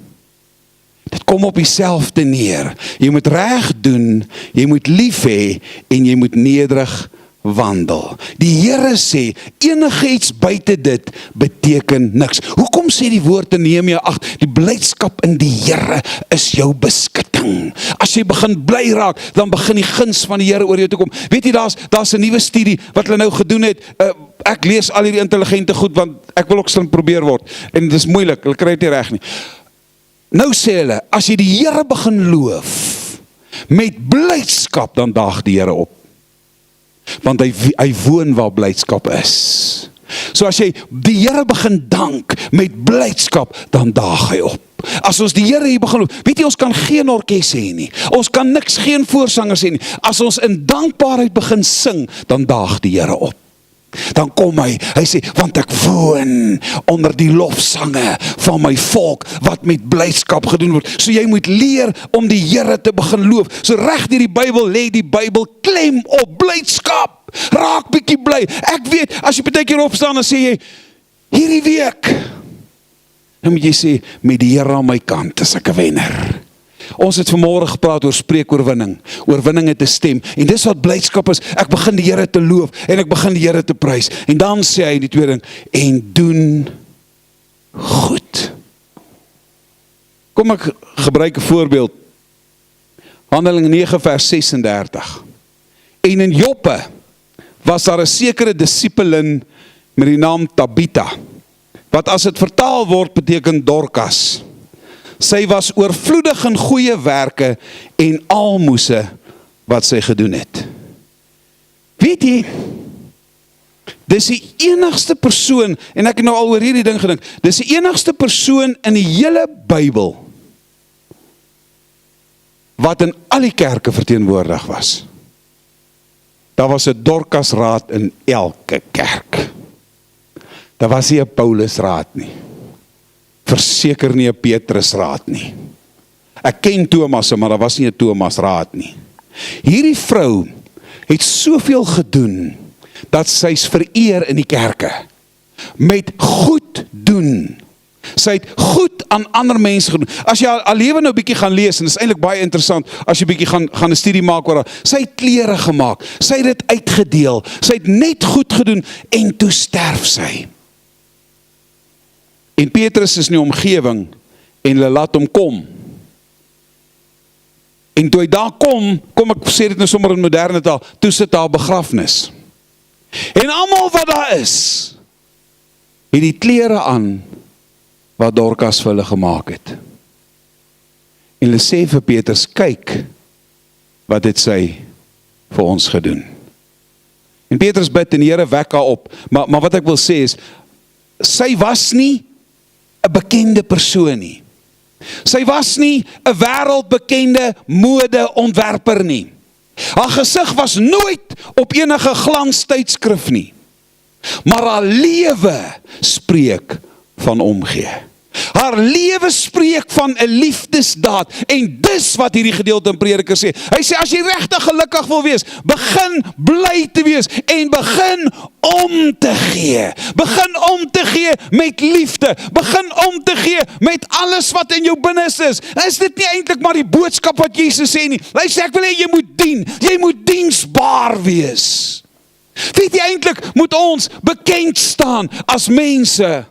Dit kom op dieselfde neer. Jy moet reg doen, jy moet lief hê en jy moet nederig wandel. Die Here sê, enigiets buite dit beteken niks. Hoekom sê die woord in Nehemia 8, die blydskap in die Here is jou beskutting. As jy begin bly raak, dan begin die guns van die Here oor jou te kom. Weet jy, daar's 'n nuwe studie wat hulle nou gedoen het. Ek lees al hierdie intelligente goed, want ek wil ook slim probeer word. En dit is moeilik, hulle kry dit nie reg nie. Nou sê hulle, as jy die Here begin loof, met blydskap, dan daag die Here op. Want hy woon waar blydskap is. So as jy die Here begin dank met blydskap, dan daag hy op. As ons die Here hier begin loof, weet jy, ons kan geen orkes hê nie. Ons kan niks, geen voorsangers hê nie. As ons in dankbaarheid begin sing, dan daag die Here op. Dan kom hy sê, want ek woon onder die lofsange van my volk, wat met blydskap gedoen word. So jy moet leer om die Here te begin loof. So reg deur die Bybel lê die Bybel klem op blydskap. Raak bietjie bly. Ek weet, as jy partykeer opstaan en sê jy, hierdie week, dan moet jy sê, met die Here aan my kant is ek 'n wenner. Ons het vanmôre gepraat oor spreekoorwinning. Oorwinning het 'n stem. En dis wat blydskap is. Ek begin die Here te loof en ek begin die Here te prys. En dan sê hy die tweede ding, en doen goed. Kom ek gebruik 'n voorbeeld. Handelinge 9 vers 36. En in Joppe was daar 'n sekere disipelin met die naam Tabitha, wat as dit vertaal word beteken Dorcas. Sy was oorvloedig in goeie werke en almoses wat sy gedoen het. Weet jy, dis die enigste persoon, en ek het nou al oor hierdie ding gedink, dis die enigste persoon in die hele Bybel wat in al die kerke verteenwoordig was. Daar was 'n Dorcasraad in elke kerk. Daar was nie 'n Paulusraad nie. Verseker nie 'n Petrusraad nie. Ek ken Thomas, maar daar was nie 'n Thomasraad nie. Hierdie vrou het soveel gedoen, dat sy's vereer in die kerke. Met goed doen. Sy het goed aan ander mense gedoen. As jy haar lewe nou bietjie gaan lees, en dit is eintlik baie interessant, as jy bietjie gaan 'n studie maak oor haar, sy het klere gemaak, sy het dit uitgedeel, sy het net goed gedoen, en toe sterf sy. En Petrus is in die omgewing, en hulle laat hom kom. En toe hy daar kom ek sê dit nou sommer in moderne taal, toe sit daar begrafnis. En almal wat daar is, het die klere aan, wat Dorcas vir hulle gemaak het. En hulle sê vir Petrus, kyk, wat het sy vir ons gedoen. En Petrus bid en die Here wek haar op, maar wat ek wil sê is, sy was nie 'n bekende persoon nie. Sy was nie 'n wêreldbekende modeontwerper nie. Haar gesig was nooit op enige glanstydskrif nie. Maar haar lewe spreek van omgee. Haar lewe spreek van 'n liefdesdaad. En dis wat hierdie gedeelte in Prediker sê. Hy sê, as jy regtig gelukkig wil wees, begin bly te wees en begin om te gee. Begin om te gee met liefde. Begin om te gee met alles wat in jou binneste is. Is dit nie eintlik maar die boodskap wat Jesus sê nie? Hy sê, ek wil hê jy moet dien. Jy moet diensbaar wees. Weet jy, eintlik moet ons bekend staan as mense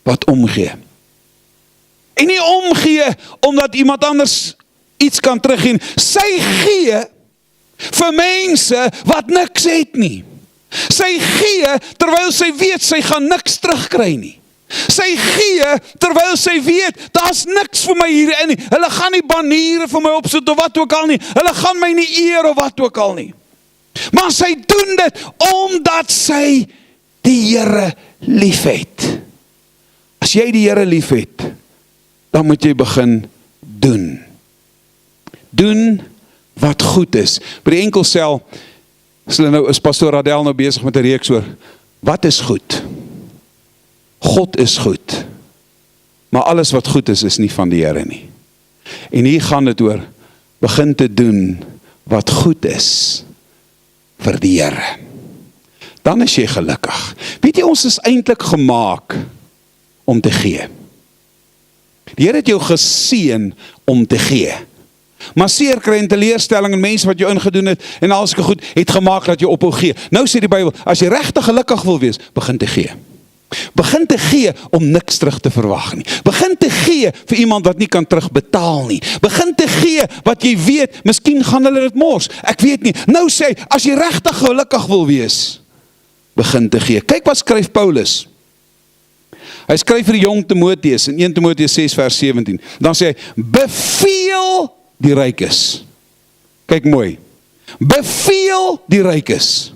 wat omgee. En nie omgee omdat iemand anders iets kan teruggee. Sy gee vir mense wat niks het nie. Sy gee terwyl sy weet sy gaan niks terugkry nie. Sy gee terwyl sy weet daar's niks vir my hierin nie. Hulle gaan nie baniere vir my opsit of wat ook al nie. Hulle gaan my nie eer of wat ook al nie. Maar sy doen dit omdat sy die Here liefhet. As jy die Here liefhet, dan moet jy begin doen. Doen wat goed is. By die enkelsel is pastoor Radel nou besig met 'n reeks oor wat is goed? God is goed. Maar alles wat goed is nie van die Here nie. En hier gaan dit oor begin te doen wat goed is vir die Here. Dan is jy gelukkig. Weet jy, ons is eintlik gemaak om te gee. Die Here het jou geseën om te gee. Maar seer kry en teleurstelling en mense wat jou ingedoen het en alles goed het gemaak dat jy ophou gee. Nou sê die Bybel, as jy regtig gelukkig wil wees, begin te gee. Begin te gee om niks terug te verwag nie. Begin te gee vir iemand wat nie kan terugbetaal nie. Begin te gee wat jy weet, miskien gaan hulle dit mors. Ek weet nie. Nou sê hy, as jy regtig gelukkig wil wees, begin te gee. Kyk wat skryf Paulus. Hy skryf vir die jong Timoteus in 1 Timoteus 6 vers 17. Dan sê hy, beveel die rykes. Kyk mooi. Beveel die rykes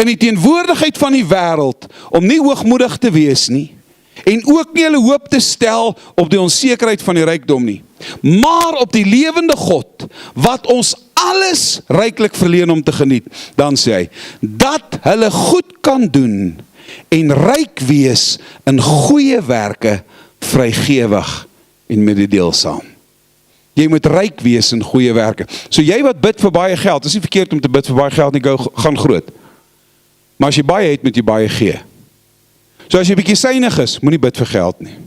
in die teenwoordigheid van die wêreld om nie hoogmoedig te wees nie en ook nie hulle hoop te stel op die onsekerheid van die rykdom nie, maar op die lewende God wat ons alles ryklik verleen om te geniet. Dan sê hy, dat hulle goed kan doen en ryk wees in goeie werke, vrygewig en mededeelsaam. Jy moet ryk wees in goeie werke. So jy wat bid vir baie geld, is nie verkeerd om te bid vir baie geld nie, gaan groot. Maar as jy baie het, moet jy baie gee. So as jy bietjie synig is, moenie bid vir geld nie.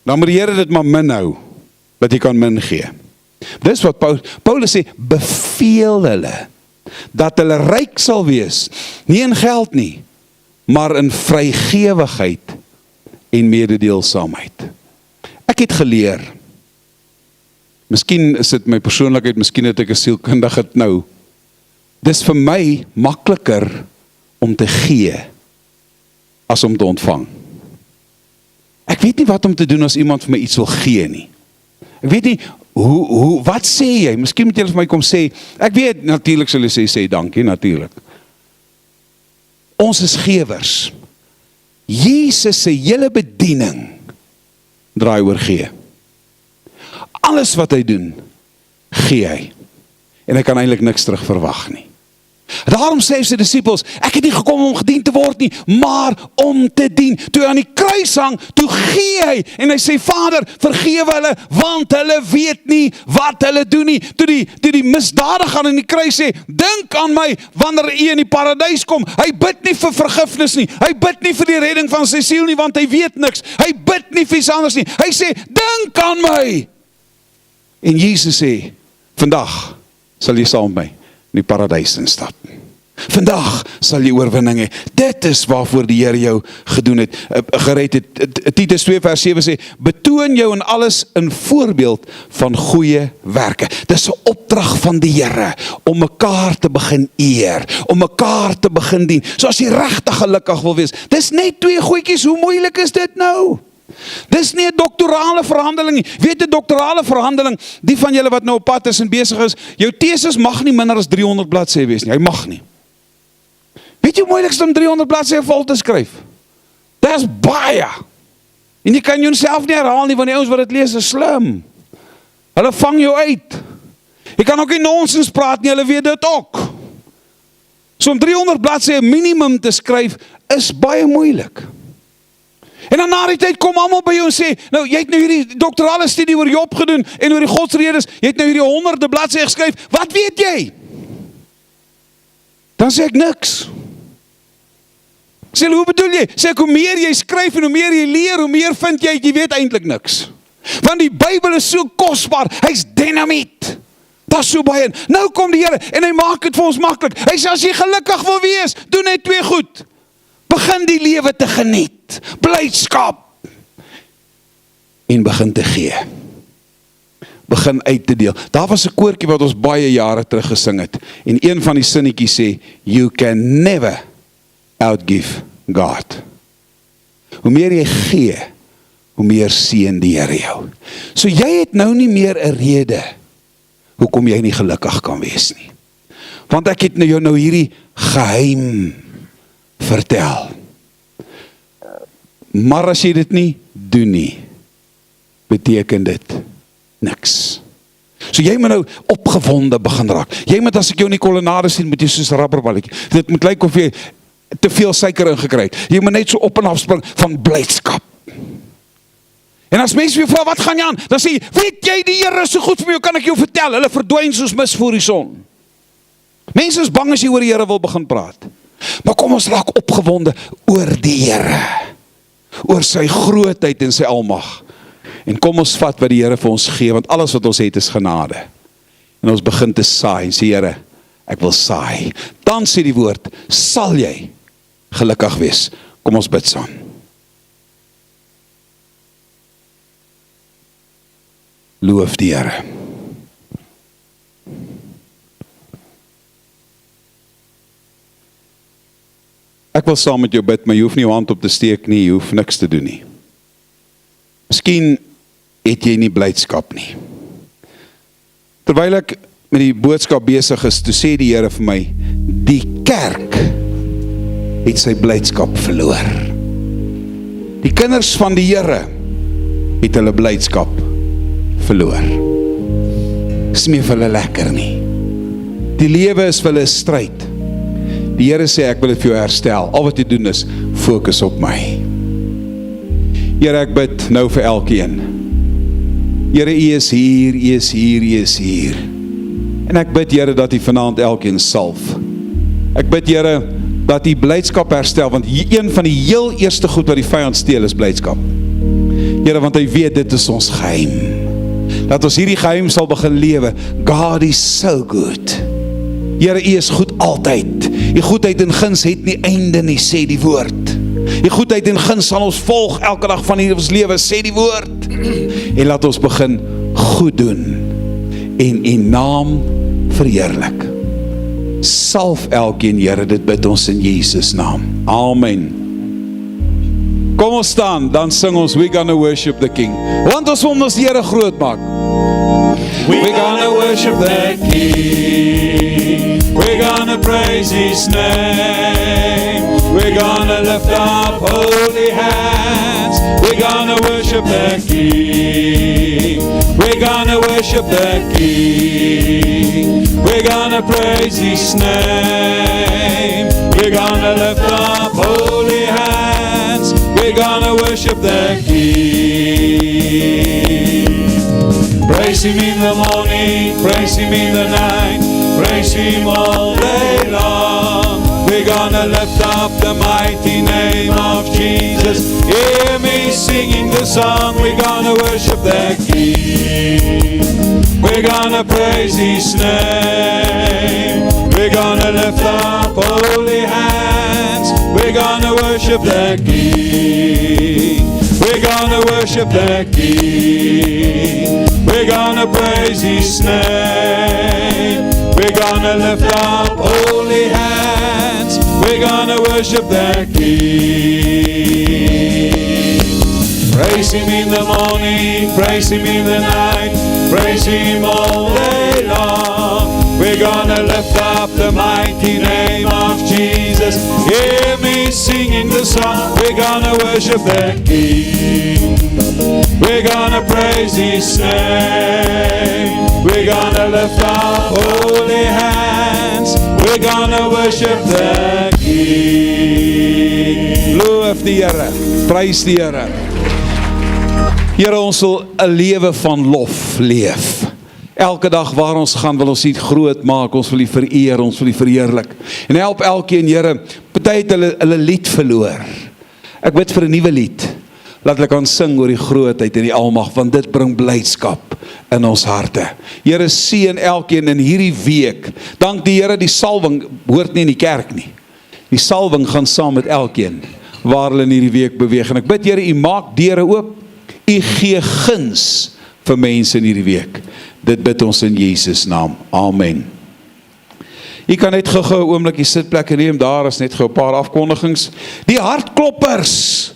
Dan moet die Here dit maar min hou, dat jy kan min gee. Dis wat Paulus sê, beveel hulle, dat hulle ryk sal wees, nie in geld nie, maar in vrygewigheid en mededeelsaamheid. Ek het geleer, miskien is dit my persoonlikheid, miskien het ek 'n sielkundige nou, dis vir my makliker om te gee as om te ontvang. Ek weet nie wat om te doen as iemand vir my iets wil gee nie. Ek weet nie, wat sê jy? Miskien moet jy vir my kom sê, ek weet, natuurlik sal jy sê dankie, natuurlik. Ons is gewers. Jesus se hele bediening draai oor gee. Alles wat hy doen, gee hy. En hy kan eintlik niks terug verwag nie. Daarom sê hy sy disippels, ek het nie gekom om gedien te word nie, maar om te dien. Toe hy aan die kruis hang, toe gee hy, en hy sê, Vader, vergewe hulle, want hulle weet nie wat hulle doen nie. Toe die misdadiger aan die kruis sê, dink aan my, wanneer u in die paradys kom. Hy bid nie vir vergifnis nie, hy bid nie vir die redding van sy siel nie, want hy weet niks. Hy bid nie vir iets anders nie. Hy sê, dink aan my. En Jesus sê, vandag sal jy saam met my in die paradys instap. Vandag sal jy oorwinning hê. Dit is waarvoor die Here jou gered het. Titus 2 vers 7 sê, betoon jou in alles in voorbeeld van goeie werke. Dis 'n opdrag van die Here, om mekaar te begin eer, om mekaar te begin dien. So as jy regtig gelukkig wil wees, dis net 2 goedjies, hoe moeilik is dit nou? Dis nie 'n doktorale verhandeling nie. Weet 'n doktorale verhandeling, die van julle wat nou op pad is en besig is, jou teses mag nie minder as 300 bladsye wees nie. Hy mag nie. Weet jy hoe moeilik is om 300 bladsye vol te skryf? Dis baie. En jy kan jouself nie herhaal nie, want die ouens wat dit lees is slim. Hulle vang jou uit. Jy kan ook nie nonsens praat nie, hulle weet dit ook. So om 300 bladsye minimum te skryf is baie moeilik. En dan na die tyd kom almal by jou en sê, nou jy het nou hierdie doktorale studie oor Job gedoen en oor die godsredes, jy het nou hierdie 100 bladsye geskryf, wat weet jy? Dan sê ek niks. Sê, hoe bedoel jy? Sê ek, hoe meer jy skryf en hoe meer jy leer, hoe meer vind jy weet eintlik niks. Want die Bybel is so kosbaar, hy's dynamiet. Dat is so baie. Nou kom die Here en hy maak dit vir ons maklik. Hy sê, as jy gelukkig wil wees, doen net 2 goed. Begin die lewe te geniet, blydskap, en begin te gee. Begin uit te deel. Daar was 'n koortjie wat ons baie jare terug gesing het, en een van die sinnetjies sê, you can never outgive God. Hoe meer jy gee, hoe meer seën die Here jou. So jy het nou nie meer 'n rede hoekom jy nie gelukkig kan wees nie. Want ek het jou nou hierdie geheim vertel. Maar as jy dit nie doen nie, beteken dit niks. So jy moet nou opgewonde begin raak. Jy moet, as ek jou in die kolonnade sien, moet jy soos 'n rubberballetjie. Dit moet lyk of jy te veel suiker ingekry het. Jy moet net so op en af spring van blydskap. En as mense jou vra, wat gaan jy aan? Dan sê jy, weet jy, die Here is so goed vir my, kan ek jou vertel, hulle verdwyn soos mis voor die son. Mense is bang as jy oor die Here wil begin praat. Maar kom ons raak opgewonde oor die Here, oor sy grootheid en sy almag. En kom ons vat wat die Here vir ons gee, want alles wat ons het is genade. En ons begin te saai, en sê Here, ek wil saai. Dan sê die woord, sal jy gelukkig wees. Kom ons bid saam. Loof die Here. Ek wil saam met jou bid, maar jy hoef nie jou hand op te steek nie, jy hoef niks te doen nie. Miskien het jy nie blydskap nie. Terwyl ek met die boodskap besig is, toe sê die Here vir my, die kerk het sy blydskap verloor. Die kinders van die Here het hulle blydskap verloor. Is nie meer vir hulle lekker nie. Die lewe is vir hulle 'n stryd. Die Here sê, ek wil dit vir jou herstel. Al wat jy doen is, fokus op my. Here, ek bid nou vir elkeen. Here, U is hier, U is hier, U is hier. En ek bid, Here, dat U vanaand elkeen salf. Ek bid, Here, dat U blydskap herstel, want een van die heel eerste goed wat die vyand steel is blydskap. Here, want hy weet, dit is ons geheim. Dat ons hierdie geheim sal begin lewe. God is so good. Here, U is goed altyd. U goedheid en guns het nie einde nie, sê die woord. U goedheid en guns sal ons volg elke dag van ons lewe, sê die woord. En laat ons begin goed doen en U naam verheerlik. Salf elkeen, Here, dit bid ons in Jesus naam. Amen. Kom ons staan, dan sing ons We Gonna Worship the King. Want ons wil ons Here groot maak. We're gonna worship the King. We're gonna praise His name. We're gonna lift up holy hands. We're gonna worship the King. We're gonna worship the King. We're gonna praise His name. We're gonna lift up holy hands. We're gonna worship the King. Praise Him in the morning, praise Him in the night, praise Him all day long. We're gonna lift up the mighty name of Jesus. Hear me singing the song. We're gonna worship the King. We're gonna praise His name. We're gonna lift up holy hands. We're gonna worship the King. We're gonna worship the King. We're gonna praise His name. We're gonna lift up holy hands. We're gonna worship the King. Praise Him in the morning, praise Him in the night, praise Him all day long. We're gonna lift up the mighty name of Jesus. Hear me singing the song. We're gonna worship the King. We're gonna praise His name. We're gonna lift up holy hands. We're gonna worship the King. Lord, Loof die Here, prys die Here. Here, ons wil 'n lewe van lof leef. Elke dag waar ons gaan, wil ons U groot maak, ons wil U vereer, ons wil U verheerlik. En help elkeen, Here, party het hulle lied verloor. Ek bid vir 'n nuwe lied. Laat hulle kan sing oor die grootheid en die almag, want dit bring blydskap in ons harte. Here, seën elkeen in hierdie week. Dank die Here, die salwing hoort nie in die kerk nie. Die salwing gaan saam met elkeen waar hulle in hierdie week beweeg. En ek bid, Here, U maak deure oop. U gee guns vir mense in hierdie week. Dit bid ons in Jesus naam. Amen. U kan net gou 'n oomblik die sitplekke neem. Daar is net gou 'n paar afkondigings. Die hartkloppers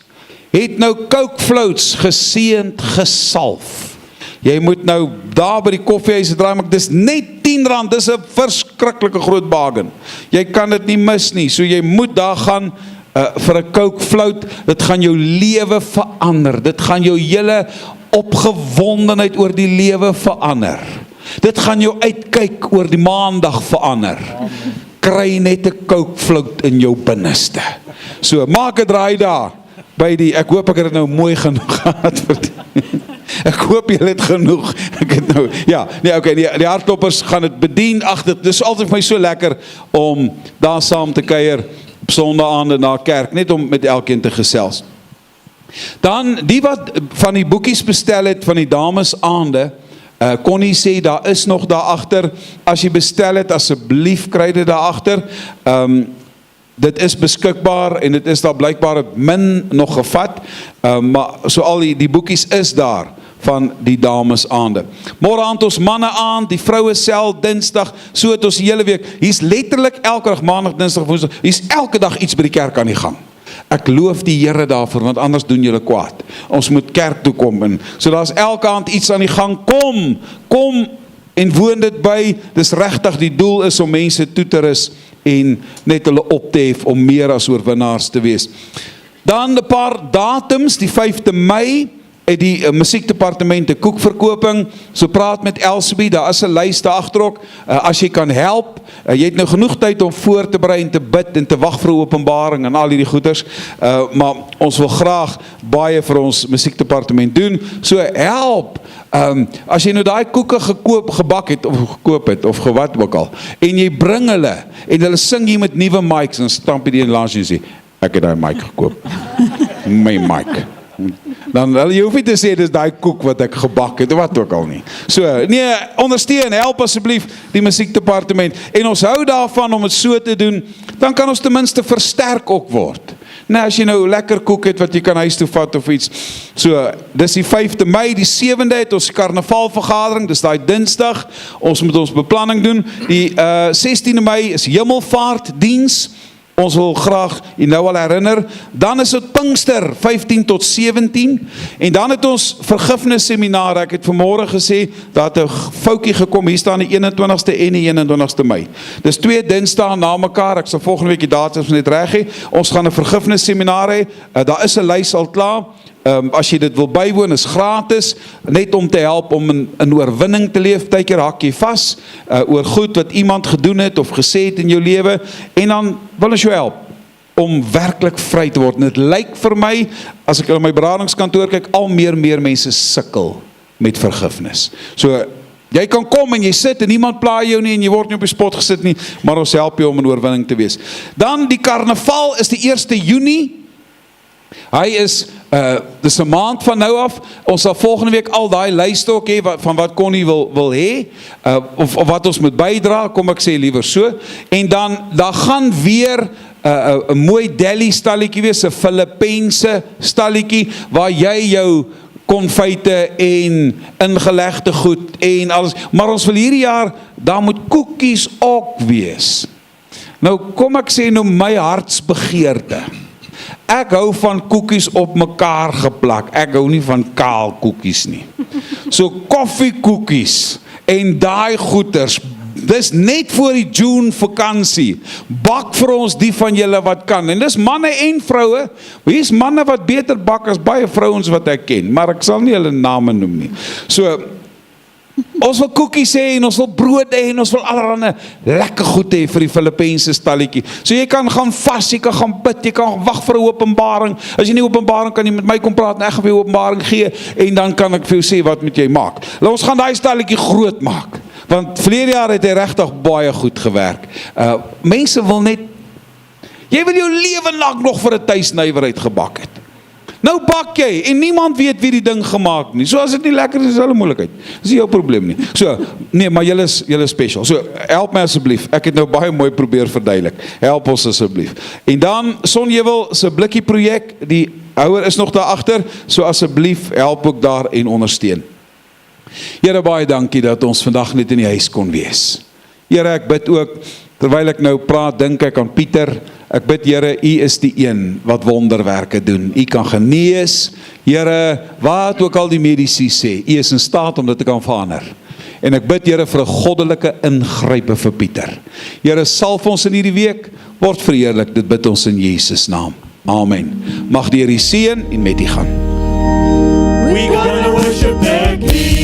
het nou Coke floats geseënd gesalf. Jy moet nou daar by die koffiehuis draai, maar dis net R10, dis 'n verskriklike groot bargain. Jy kan dit nie mis nie, so jy moet daar gaan vir 'n Coke float. Dit gaan jou lewe verander, dit gaan jou hele opgewondenheid oor die lewe verander. Dit gaan jou uitkyk oor die maandag verander. Kry net 'n Coke float in jou binneste. So, maak 'n draai daar. By die, ek hoop ek het nou mooi genoeg gehad. Ek hoop jy het genoeg. Ek het nou, ja, nee, okay, die hartkloppers gaan dit bedien. Ag, dit is altyd vir my so lekker om daar saam te kuier op sondaande na kerk, net om met elkeen te gesels. Dan, die wat van die boekies bestel het, van die damesaande, Connie sê, daar is nog daar agter. As jy bestel het, asseblief kry dit daar agter. Dit is beskikbaar en dit is daar blykbaar min nog gevat, maar so al die boekies is daar van die damesaande. Môre aand ons manne aand, die vroue sel Dinsdag, so het ons die hele week. Hier's letterlik elke dag, Maandag, Dinsdag, Woensdag, hier's elke dag iets by die kerk aan die gang. Ek loof die Here daarvoor, want anders doen julle kwaad. Ons moet kerk toe kom, en so daar's elke aand iets aan die gang. Kom en woon dit by. Dis regtig, die doel is om mense toe te rus en net hulle op te hef om meer as oorwinnaars te wees. Dan 'n paar datums, die 5de Mei, het die musiekdepartement 'n koekverkoping, so praat met Elsbie, daar is 'n lys daar agterop, as jy kan help, jy het nou genoeg tyd om voor te berei en te bid en te wag vir 'n openbaring en al hierdie goeders, maar ons wil graag baie vir ons musiekdepartement doen, so help, as jy nou daai koeke gebak het, of gekoop het, of gewat ook al, en jy bring hulle, en hulle sing hier met nuwe mics, en stamp jy die in langs en sê, ek het daai mic gekoop, my mic. Dan jy hoef nie te sê, dis daai koek wat ek gebak het, of wat ook al nie. So, nee, ondersteun, help asseblief die musiekdepartement, en ons hou daarvan om dit so te doen, dan kan ons ten minste versterk ook word. Nou, as jy nou lekker koek het, wat jy kan huis toe vat of iets, so, dis die 5de Mei, die 7de het ons karnavalvergadering, dis daai Dinsdag, ons moet ons beplanning doen, die 16de Mei is Hemelvaartdiens, ons wil graag jy nou al herinner, dan is dit Pinkster, 15 tot 17, en dan het ons vergifnisseminar, ek het vanmôre gesê, dat 'n foutjie gekom, hier staan die 21ste en die 21ste Mei. Dis 2 Dinsdae na mekaar, ek sal volgende week die datums net reg hê, ons gaan 'n vergifnisseminar hê, daar is 'n lys al klaar, as jy dit wil bywoon, is gratis, net om te help om in oorwinning te leef, partykeer hak jy vas, oor goed wat iemand gedoen het, of gesê het in jou lewe, en dan wil ons jou help, om werklik vry te word, en dit lyk vir my, as ek in my beradingskantoor kyk, al meer mense sukkel met vergifnis, so, jy kan kom en jy sit, en niemand pla jou nie, en jy word nie op die spot gesit nie, maar ons help jou om in oorwinning te wees. Dan die karnaval is die 1 Junie, hy is, dis 'n maand van nou af, ons sal volgende week al daai lyste ook hê, van wat Connie wil hê, of wat ons moet bydra, kom ek sê liewer so, en dan, daar gaan weer, 'n mooi deli stalletjie wees, 'n Filipynse stalletjie, waar jy jou konfyte en ingelegde goed, en alles, maar ons wil hierdie jaar, daar moet koekies ook wees. Nou, kom ek sê nou my hartsbegeerte, ek hou van koekies op mekaar geplak, ek hou nie van kaal koekies nie. So koffiekoekies en daai goeters, dis net voor die June vakansie, bak vir ons die van julle wat kan, en dis manne en vroue, hier is manne wat beter bak as baie vrouens wat ek ken, maar ek sal nie hulle name noem nie. So, Ons wil koekies hê en ons wil brood hê en ons wil allerhande lekker goed hê vir die Filippense stalletjie. So jy kan gaan vas, jy kan gaan bid, jy kan wag vir 'n openbaring. As jy nie openbaring kan jy met my kom praat en ek gaan vir jou openbaring gee en dan kan ek vir jou sê wat moet jy maak. Laat ons gaan daai stalletjie groot maak. Want verlede jaar het hy regtig baie goed gewerk. Mense wil net, jy wil jou lewe lank nog vir 'n tuisnywerheid gebak het. Nou bak jy, en niemand weet wie die ding gemaak nie. So as dit nie lekker is, is hulle moeilikheid. Dis nie jou probleem nie. So, nee, maar julle is special. So, help my asseblief. Ek het nou baie mooi probeer verduidelik. Help ons asseblief. En dan, Sonjewel se blikkie projek, die houer is nog daar agter, so asseblief, help ook daar en ondersteun. Here, baie dankie dat ons vandag net in die huis kon wees. Here, ek bid ook, terwyl ek nou praat, dink ek aan Pieter. Ek bid, Here, U is die een wat wonderwerke doen. U kan genees. Here, wat ook al die medici sê, U is in staat om dit te kan verander. En ek bid, Here, vir 'n goddelike ingrype vir Pieter. Here, salf ons in hierdie week, word verheerlik. Dit bid ons in Jesus naam. Amen. Mag die Here U seën en met U gaan. We gonna worship the King.